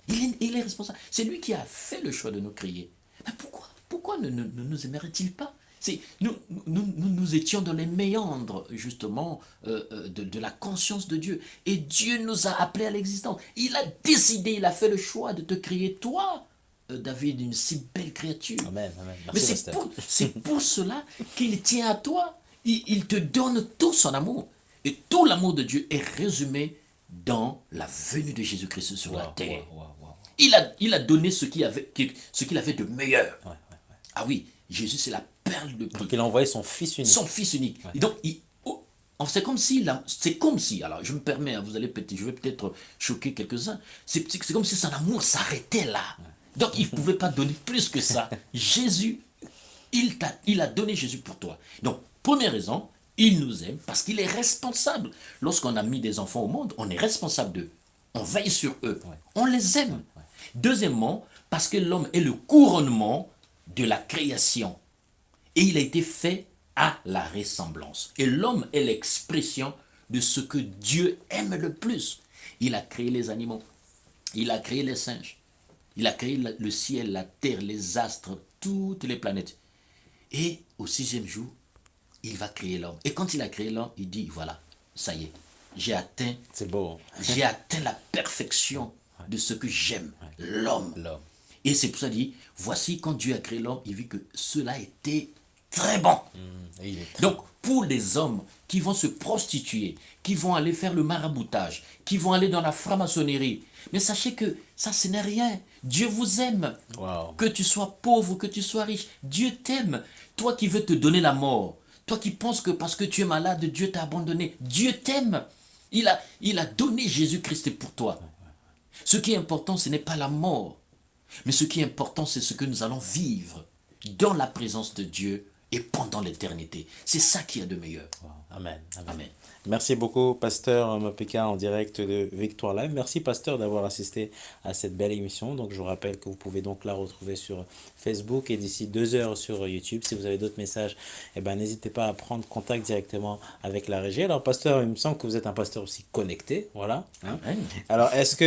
Il est responsable. C'est lui qui a fait le choix de nous créer. Mais pourquoi ne nous aimerait-il pas? Nous étions dans les méandres, justement, de la conscience de Dieu. Et Dieu nous a appelés à l'existence. Il a décidé, il a fait le choix de te créer, toi, David, une si belle créature. Amen. Amen. Mais Merci, pasteur. c'est pour cela qu'il tient à toi. Il te donne tout son amour. Et tout l'amour de Dieu est résumé dans la venue de Jésus-Christ sur la Waouh, terre. waouh, waouh, waouh. Il a donné ce qu'il avait de meilleur. Ouais. Ah oui, Jésus, c'est la perle de Donc, prix. il a envoyé son fils unique. Son fils unique. Et donc, c'est comme si, alors je me permets, hein, je vais peut-être choquer quelques-uns, c'est comme si son amour s'arrêtait là. Donc, il ne pouvait pas donner plus que ça. Jésus, il a donné Jésus pour toi. Donc, première raison, il nous aime parce qu'il est responsable. Lorsqu'on a mis des enfants au monde, on est responsable d'eux. On veille sur eux. On les aime. Deuxièmement, parce que l'homme est le couronnement de la création. Et il a été fait à la ressemblance. Et l'homme est l'expression de ce que Dieu aime le plus. Il a créé les animaux. Il a créé les singes. Il a créé le ciel, la terre, les astres, toutes les planètes. Et au 6e jour, il va créer l'homme. Et quand il a créé l'homme, il dit, voilà, ça y est, C'est beau. j'ai atteint la perfection de ce que j'aime, l'homme. L'homme. Et c'est pour ça qu'il dit, voici quand Dieu a créé l'homme, il vit que cela était très bon. Et il est Donc, pour les hommes qui vont se prostituer, qui vont aller faire le maraboutage, qui vont aller dans la franc-maçonnerie, mais sachez que ça, ce n'est rien. Dieu vous aime. Waouh. Que tu sois pauvre ou que tu sois riche, Dieu t'aime. Toi qui veux te donner la mort, toi qui penses que parce que tu es malade, Dieu t'a abandonné, Dieu t'aime. Il a donné Jésus-Christ pour toi. Ce qui est important, ce n'est pas la mort, mais ce qui est important, c'est ce que nous allons vivre dans la présence de Dieu et pendant l'éternité. C'est ça qui est de meilleur. Wow. Amen. Amen. Amen. Merci beaucoup, pasteur Mapeka, en direct de Victoire Live. Merci, pasteur, d'avoir assisté à cette belle émission. Donc, je vous rappelle que vous pouvez donc la retrouver sur Facebook et d'ici 2 heures sur YouTube. Si vous avez d'autres messages, eh ben, n'hésitez pas à prendre contact directement avec la régie. Alors, pasteur, il me semble que vous êtes un pasteur aussi connecté. Voilà. Hein. Amen. Alors, est-ce que